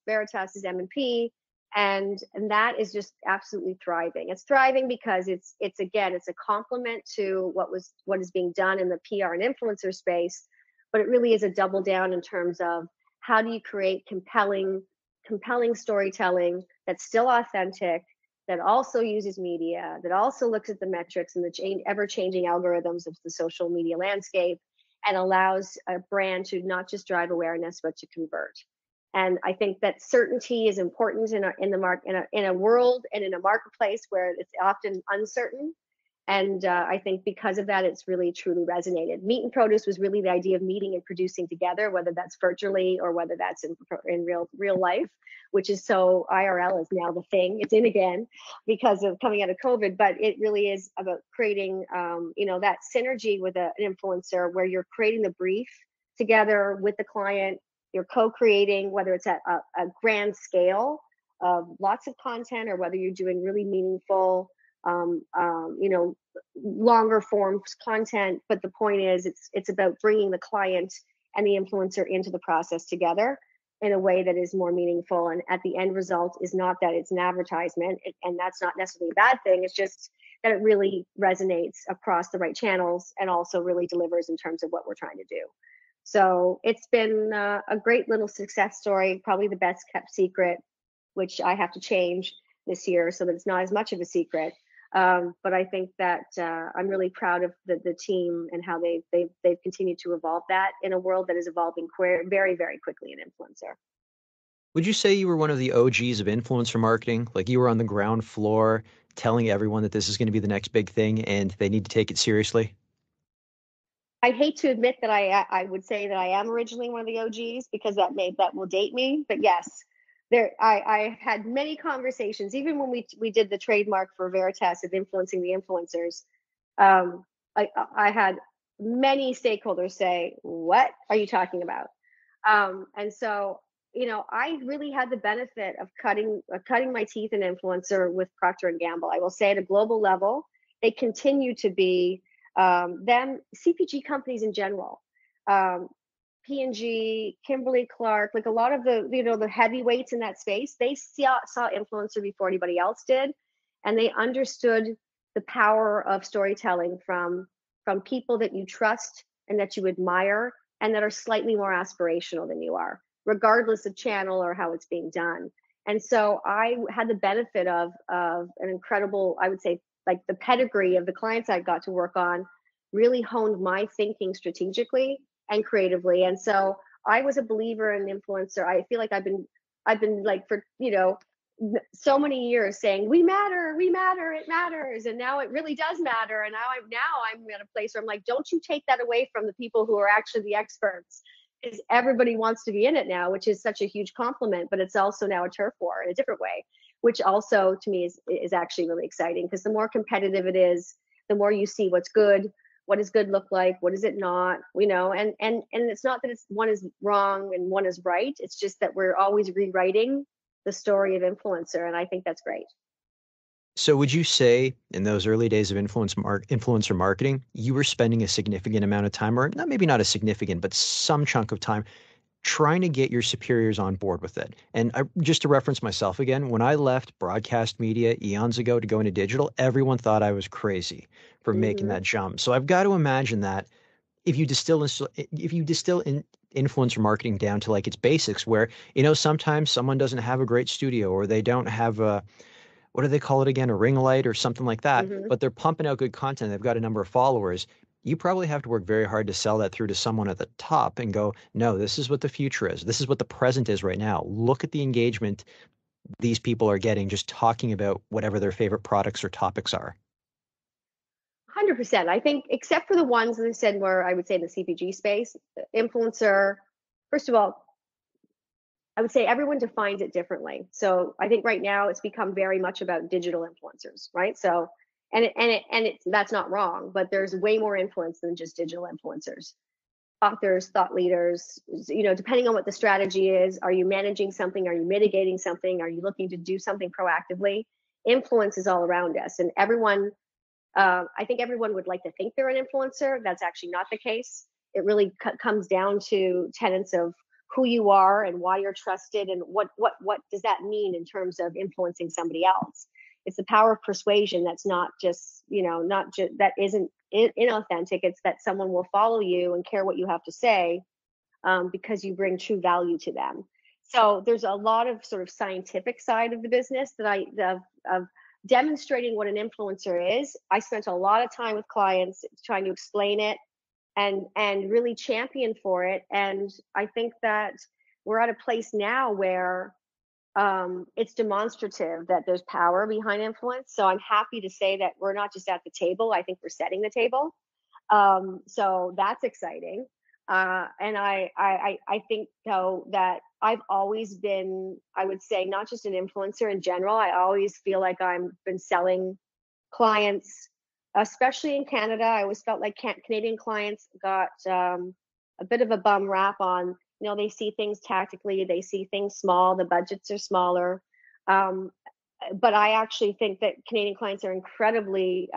Veritas's M&P, and that is just absolutely thriving. It's thriving because it's a complement to what is being done in the PR and influencer space, but it really is a double down in terms of how do you create compelling storytelling that's still authentic, that also uses media, that also looks at the metrics and the ever-changing algorithms of the social media landscape, and allows a brand to not just drive awareness but to convert. And I think that certainty is important in a world and in a marketplace where it's often uncertain. And I think because of that, it's really truly resonated. Meat and Produce was really the idea of meeting and producing together, whether that's virtually or whether that's in real life, which is so IRL is now the thing. It's in again because of coming out of COVID, but it really is about creating, that synergy with an influencer where you're creating the brief together with the client. You're co-creating, whether it's at a grand scale of lots of content or whether you're doing really meaningful, longer form content. But the point is, it's about bringing the client and the influencer into the process together in a way that is more meaningful. And at the end result is not that it's an advertisement, and that's not necessarily a bad thing. It's just that it really resonates across the right channels and also really delivers in terms of what we're trying to do. So it's been a great little success story, probably the best kept secret, which I have to change this year so that it's not as much of a secret. But I think that I'm really proud of the team and how they've continued to evolve that in a world that is evolving very, very quickly in influencer. Would you say you were one of the OGs of influencer marketing? Like you were on the ground floor telling everyone that this is going to be the next big thing and they need to take it seriously? I hate to admit that I would say that I am originally one of the OGs because that will date me. But yes, I had many conversations, even when we did the trademark for Veritas of influencing the influencers. I had many stakeholders say, "What are you talking about?" And so, I really had the benefit of cutting my teeth in influencer with Procter and Gamble. I will say at a global level, they continue to be CPG companies in general. P&G, Kimberly-Clark, like a lot of the heavyweights in that space, they saw influencer before anybody else did, and they understood the power of storytelling from people that you trust and that you admire and that are slightly more aspirational than you are, regardless of channel or how it's being done. And so I had the benefit of an incredible, I would say, like the pedigree of the clients I got to work on really honed my thinking strategically and creatively. And so I was a believer in influencer. I feel like I've been like for, so many years saying, we matter, it matters. And now it really does matter. And now I'm at a place where I'm like, don't you take that away from the people who are actually the experts, because everybody wants to be in it now, which is such a huge compliment, but it's also now a turf war in a different way, which also to me is actually really exciting, because the more competitive it is, the more you see what's good, what does good look like, what is it not, and it's not that one is wrong and one is right. It's just that we're always rewriting the story of influencer, and I think that's great. So would you say in those early days of influencer marketing, you were spending a significant amount of time, or maybe not a significant, but some chunk of time trying to get your superiors on board with it? And just to reference myself again, when I left broadcast media eons ago to go into digital, everyone thought I was crazy for making that jump. So I've got to imagine that if you distill influencer marketing down to like its basics, where, sometimes someone doesn't have a great studio, or they don't have what do they call it again? A ring light or something like that, but they're pumping out good content. They've got a number of followers. You probably have to work very hard to sell that through to someone at the top and go, no, this is what the future is. This is what the present is right now. Look at the engagement. these people are getting just talking about whatever their favorite products or topics are? 100%. I think, except for the ones that I said where I would say in the CPG space, influencer, first of all, I would say everyone defines it differently. So I think right now it's become very much about digital influencers, right? So, that's not wrong, but there's way more influence than just digital influencers. Authors, thought leaders, depending on what the strategy is, are you managing something? Are you mitigating something? Are you looking to do something proactively? Influence is all around us, and everyone, I think everyone would like to think they're an influencer. That's actually not the case. It really comes down to tenets of who you are and why you're trusted, and what does that mean in terms of influencing somebody else. It's the power of persuasion that's not just, that isn't inauthentic. It's that someone will follow you and care what you have to say, because you bring true value to them. So there's a lot of sort of scientific side of the business of demonstrating what an influencer is. I spent a lot of time with clients trying to explain it and really champion for it. And I think that we're at a place now where it's demonstrative that there's power behind influence. So I'm happy to say that we're not just at the table. I think we're setting the table. So that's exciting. And I think, though, that I've always been, I would say, not just an influencer in general. I always feel like I've been selling clients, especially in Canada. I always felt like Canadian clients got a bit of a bum rap on, they see things tactically, they see things small, the budgets are smaller. But I actually think that Canadian clients are incredibly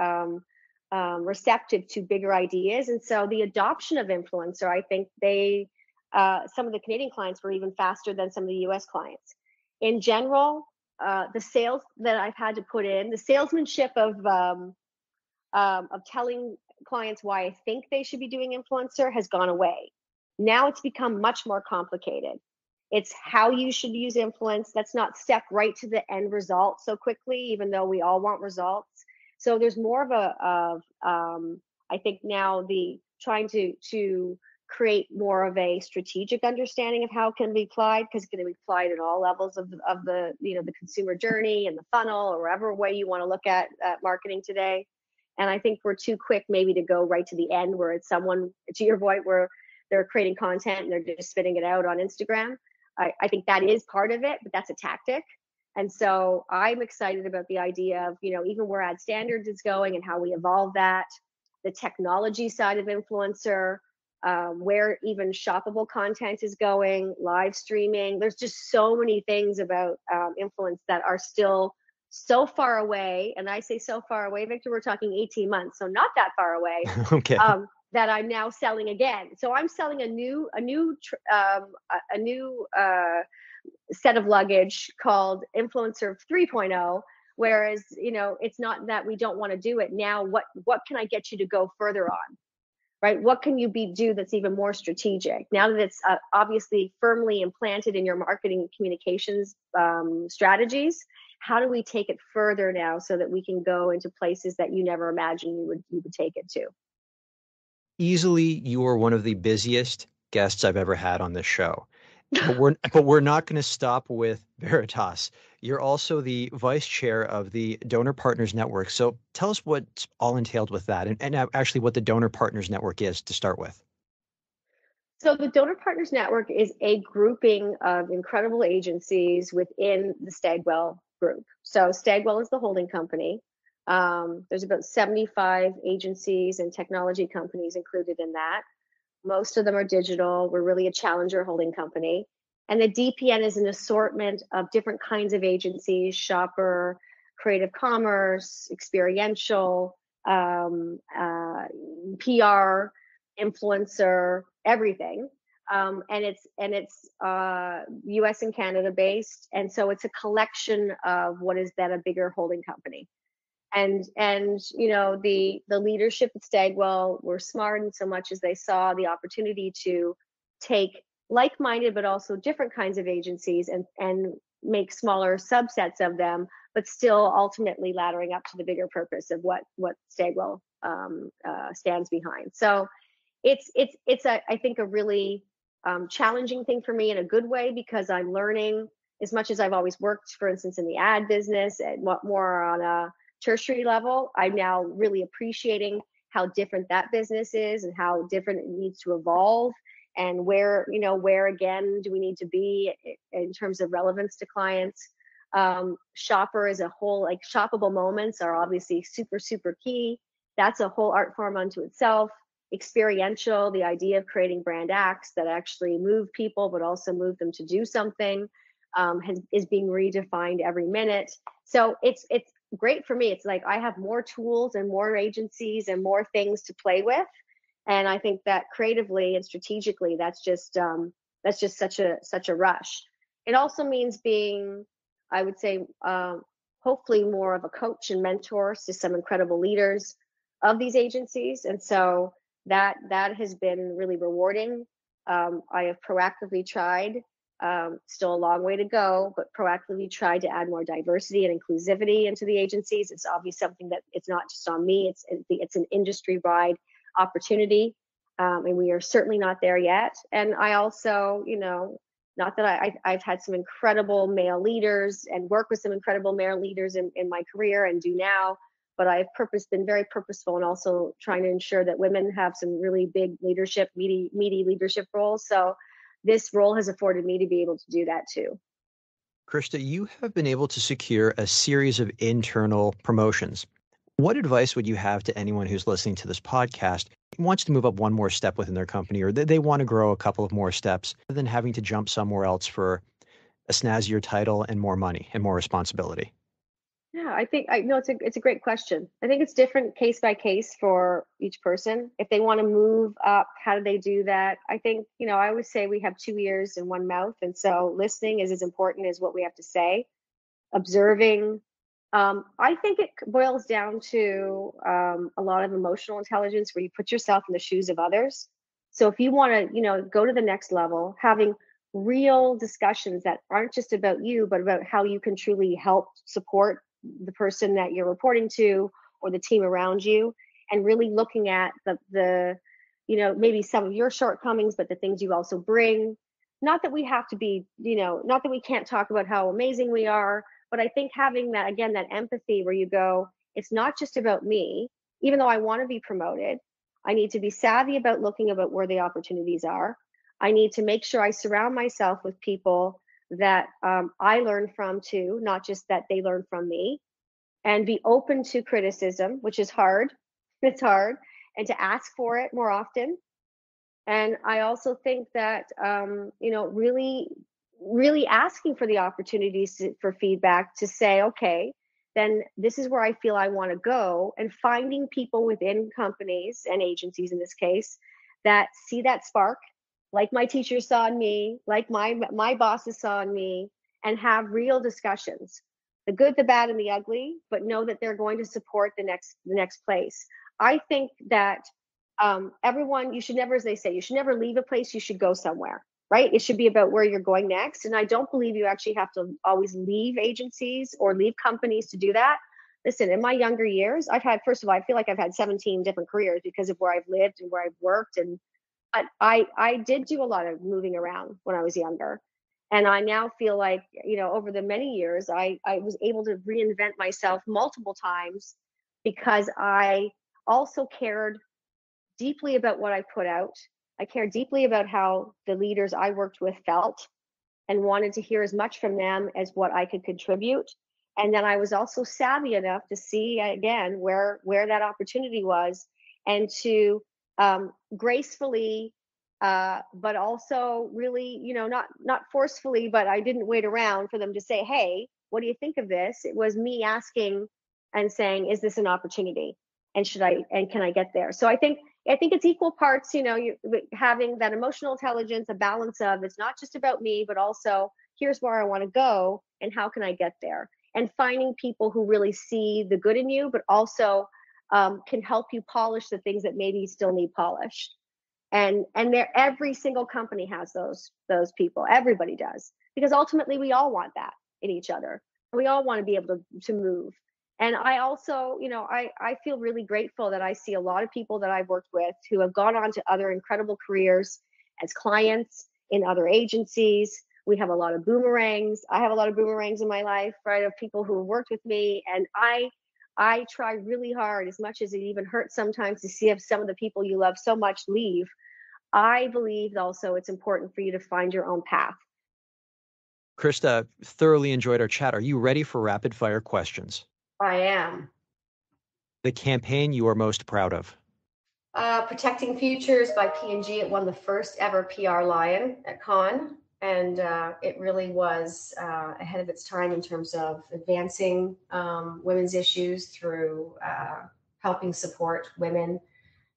receptive to bigger ideas. And so the adoption of influencer, I think some of the Canadian clients were even faster than some of the US clients. In general, the sales that I've had to put in, the salesmanship of telling clients why I think they should be doing influencer has gone away. Now it's become much more complicated. It's how you should use influence. Let's not step right to the end result so quickly, even though we all want results. So there's more of I think now the trying to create more of a strategic understanding of how it can be applied, because it can be applied at all levels of the the consumer journey and the funnel, or whatever way you want to look at marketing today. And I think we're too quick maybe to go right to the end, where it's someone, to your point, where they're creating content and they're just spitting it out on Instagram. I think that is part of it, but that's a tactic. And so I'm excited about the idea of, even where ad standards is going and how we evolve that, the technology side of influencer, where even shoppable content is going, live streaming. There's just so many things about influence that are still so far away. And I say so far away, Victor, we're talking 18 months, so not that far away. Okay. That I'm now selling again. So I'm selling a new set of luggage called Influencer 3.0. Whereas, it's not that we don't want to do it. Now, what can I get you to go further on? Right? What can you do that's even more strategic? Now that it's obviously firmly implanted in your marketing and communications strategies, how do we take it further now so that we can go into places that you never imagined you would take it to? Easily, you are one of the busiest guests I've ever had on this show. But we're not going to stop with Veritas. You're also the vice chair of the Donor Partners Network. So tell us what's all entailed with that, and actually what the Donor Partners Network is to start with. So the Donor Partners Network is a grouping of incredible agencies within the Stagwell group. So Stagwell is the holding company. There's about 75 agencies and technology companies included in that. Most of them are digital. We're really a challenger holding company. And the DPN is an assortment of different kinds of agencies: shopper, creative commerce, experiential, PR, influencer, everything. And it's US and Canada based. And so it's a collection of what is then a bigger holding company. And the leadership at Stagwell were smart in so much as they saw the opportunity to take like-minded but also different kinds of agencies and make smaller subsets of them, but still ultimately laddering up to the bigger purpose of what Stagwell stands behind. So it's I think a really challenging thing for me in a good way, because I'm learning. as much as I've always worked, for instance, in the ad business and more on a tertiary level, I'm now really appreciating how different that business is and how different it needs to evolve, and where again do we need to be in terms of relevance to clients. Shopper as a whole, like shoppable moments are obviously super, super key. That's a whole art form unto itself. Experiential, the idea of creating brand acts that actually move people, but also move them to do something, is being redefined every minute. So it's great for me. It's like I have more tools and more agencies and more things to play with. And I think that creatively and strategically, that's just such a rush. It also means being, I would say, hopefully more of a coach and mentor to some incredible leaders of these agencies. And so that has been really rewarding. I have proactively tried, still a long way to go, but proactively tried to add more diversity and inclusivity into the agencies. It's obviously something that it's not just on me, it's an industry-wide opportunity. And we are certainly not there yet. And I also, not that I've had some incredible male leaders and work with some incredible male leaders in my career and do now, but I've been very purposeful and also trying to ensure that women have some really big leadership, meaty leadership roles. So this role has afforded me to be able to do that too. Krista, you have been able to secure a series of internal promotions. What advice would you have to anyone who's listening to this podcast who wants to move up one more step within their company, or they want to grow a couple of more steps rather than having to jump somewhere else for a snazzier title and more money and more responsibility? Yeah, I think it's a great question. I think it's different case by case for each person. If they want to move up, how do they do that? I think, I always say we have 2 ears and 1 mouth. And so listening is as important as what we have to say. Observing. I think it boils down to a lot of emotional intelligence where you put yourself in the shoes of others. So if you want to, go to the next level, having real discussions that aren't just about you, but about how you can truly help support the person that you're reporting to or the team around you, and really looking at the maybe some of your shortcomings, but the things you also bring. Not that we have to be, not that we can't talk about how amazing we are, but I think having that, again, that empathy where you go, it's not just about me. Even though I want to be promoted, I need to be savvy about looking about where the opportunities are. I need to make sure I surround myself with people that I learn from too, not just that they learn from me, and be open to criticism, which is hard. It's hard, and to ask for it more often. And I also think that, really, really asking for the opportunities for feedback to say, okay, then this is where I feel I want to go, and finding people within companies and agencies in this case that see that spark, like my teachers saw in me, like my bosses saw in me, and have real discussions, the good, the bad, and the ugly, but know that they're going to support the next place. I think that everyone, you should never, as they say, you should never leave a place, you should go somewhere, right? It should be about where you're going next. And I don't believe you actually have to always leave agencies or leave companies to do that. Listen, in my younger years, first of all, I feel like I've had 17 different careers because of where I've lived and where I've worked. And I did do a lot of moving around when I was younger. And I now feel like, over the many years, I was able to reinvent myself multiple times because I also cared deeply about what I put out. I cared deeply about how the leaders I worked with felt and wanted to hear as much from them as what I could contribute. And then I was also savvy enough to see, again, where that opportunity was, and to gracefully, but also really, not forcefully, but I didn't wait around for them to say, hey, what do you think of this? It was me asking and saying, is this an opportunity? And can I get there? So I think it's equal parts, you having that emotional intelligence, a balance of, it's not just about me, but also here's where I want to go and how can I get there? And finding people who really see the good in you, but also can help you polish the things that maybe still need polished. And every single company has those people. Everybody does, because ultimately we all want that in each other. We all want to be able to move. And I also, I feel really grateful that I see a lot of people that I've worked with who have gone on to other incredible careers as clients in other agencies, We have a lot of boomerangs. I have a lot of boomerangs in my life, right, of people who have worked with me. And I try really hard, as much as it even hurts sometimes to see if some of the people you love so much leave. I believe also it's important for you to find your own path. Krista, thoroughly enjoyed our chat. Are you ready for rapid fire questions? I am. The campaign you are most proud of? Protecting Futures by P&G. It won the first ever PR Lion at Cannes. And it really was ahead of its time in terms of advancing women's issues through helping support women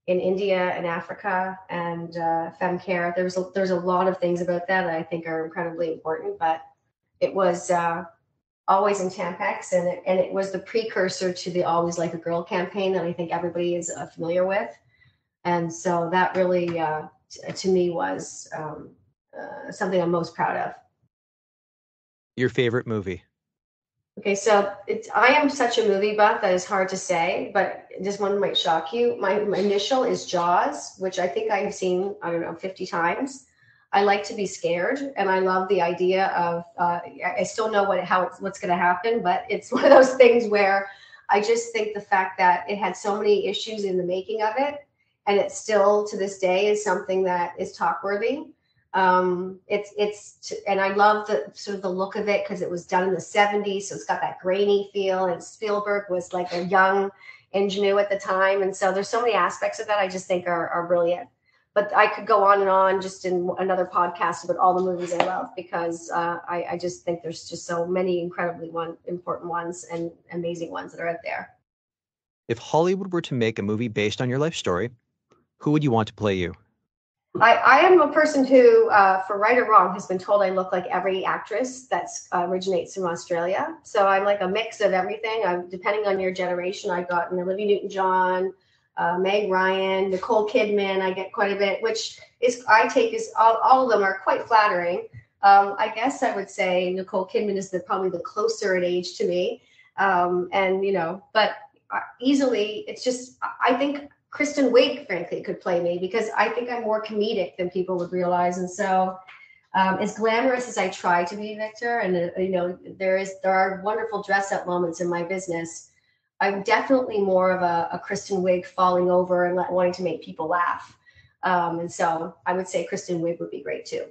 in India and Africa and FemCare. There's a lot of things about that I think are incredibly important, but it was always in Tampax, and it was the precursor to the Always Like a Girl campaign that I think everybody is familiar with. And so that really, to me, was something I'm most proud of. Your favorite movie? Okay, so I am such a movie buff that is hard to say, but this one might shock you. My initial is Jaws, which I think I've seen, 50 times. I like to be scared, and I love the idea of, I still know what's going to happen, but it's one of those things where I just think the fact that it had so many issues in the making of it, and it still to this day is something that is talk worthy. And I love the sort of the look of it because it was done in the 70s, so it's got that grainy feel, and Spielberg was like a young ingenue at the time, and so there's so many aspects of that I just think are brilliant. But I could go on and on just in another podcast about all the movies I love, because I just think there's just so many incredibly important ones and amazing ones that are out there. If Hollywood were to make a movie based on your life story, who would you want to play you? I am a person who, for right or wrong, has been told I look like every actress that originates from Australia. So I'm like a mix of everything. Depending on your generation, I've gotten Olivia Newton-John, Meg Ryan, Nicole Kidman. I get quite a bit, which I take as all of them are quite flattering. I guess I would say Nicole Kidman is probably the closer in age to me. But easily, it's just, I think Kristen Wiig, frankly, could play me, because I think I'm more comedic than people would realize. And so as glamorous as I try to be, Victor, and there are wonderful dress up moments in my business, I'm definitely more of a Kristen Wiig falling over and wanting to make people laugh. And so I would say Kristen Wiig would be great too.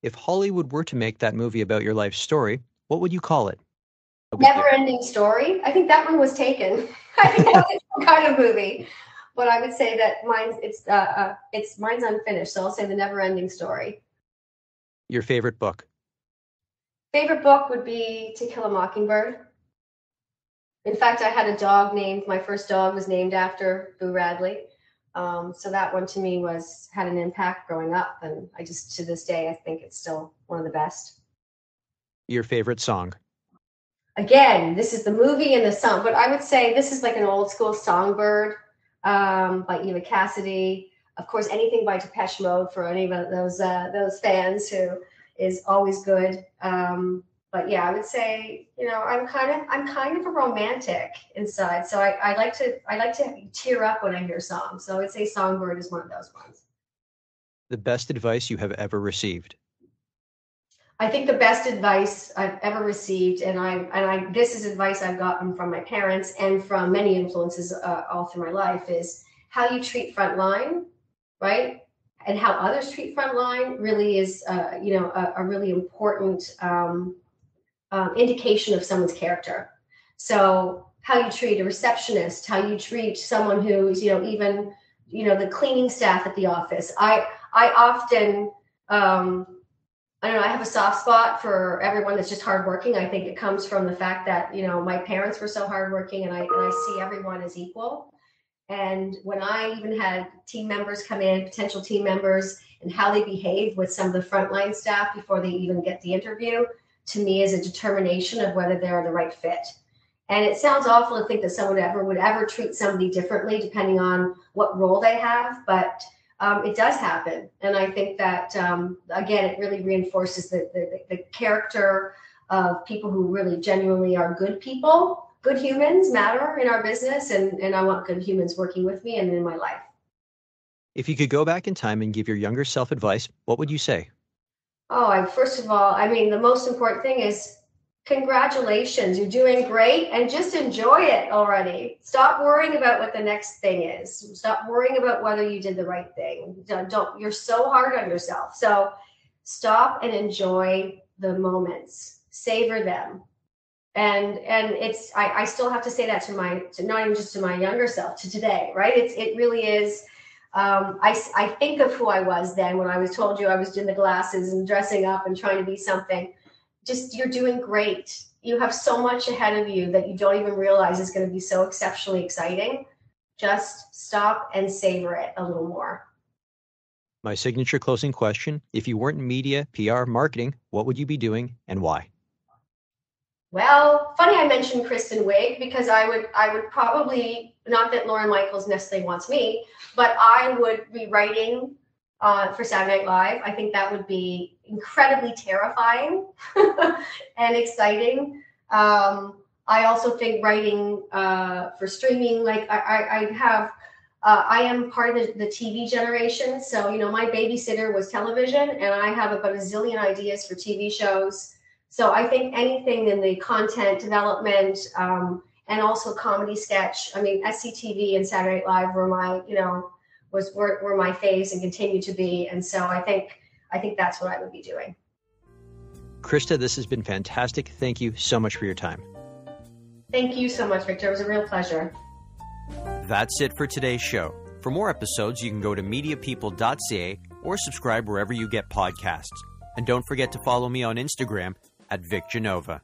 If Hollywood were to make that movie about your life story, what would you call it? Never Ending Story. I think that one was taken. I think that was some kind of movie. But I would say that mine's unfinished, so I'll say The Never Ending Story. Your favorite book? Favorite book would be To Kill a Mockingbird. In fact, I had a dog my first dog was named after Boo Radley. So that one to me had an impact growing up, and I just, to this day, I think it's still one of the best. Your favorite song? Again, this is the movie and the song, but I would say this is like an old school Songbird by Eva Cassidy. Of course, anything by Depeche Mode for any of those fans who is always good. But yeah, I would say, I'm kind of a romantic inside. So I like to tear up when I hear songs. So I would say Songbird is one of those ones. The best advice you have ever received? I think the best advice I've ever received, and this is advice I've gotten from my parents and from many influences all through my life, is how you treat frontline, right? And how others treat frontline really is, a really important indication of someone's character. So how you treat a receptionist, how you treat someone who's, even, the cleaning staff at the office. I often, I have a soft spot for everyone that's just hardworking. I think it comes from the fact that, my parents were so hardworking, and I see everyone as equal. And when I even had team members come in, potential team members, and how they behave with some of the frontline staff before they even get the interview, to me is a determination of whether they're the right fit. And it sounds awful to think that someone would ever treat somebody differently depending on what role they have, but it does happen. And I think that, again, it really reinforces the character of people who really genuinely are good people. Good humans matter in our business, and I want good humans working with me and in my life. If you could go back in time and give your younger self advice, what would you say? First of all, the most important thing is congratulations. You're doing great, and just enjoy it already. Stop worrying about what the next thing is. Stop worrying about whether you did the right thing. You're so hard on yourself. So stop and enjoy the moments. Savor them. And I still have to say that to not even just to my younger self, to today, right? It really is. I think of who I was then when I was told you I was doing the glasses and dressing up and trying to be something. Just, you're doing great. You have so much ahead of you that you don't even realize is going to be so exceptionally exciting. Just stop and savor it a little more. My signature closing question: if you weren't in media, PR, marketing, what would you be doing and why? Well, funny I mentioned Kristen Wiig, because I would probably, not that Lauren Michaels necessarily wants me, but I would be writing for Saturday Night Live. I think that would be incredibly terrifying and exciting. I also think writing for streaming, like I am part of the TV generation. So, my babysitter was television, and I have about a zillion ideas for TV shows. So I think anything in the content development and also comedy sketch. SCTV and Saturday Night Live were my, were my faves and continue to be. And so I think that's what I would be doing. Krista, this has been fantastic. Thank you so much for your time. Thank you so much, Victor. It was a real pleasure. That's it for today's show. For more episodes, you can go to mediapeople.ca or subscribe wherever you get podcasts. And don't forget to follow me on Instagram @VicGenova.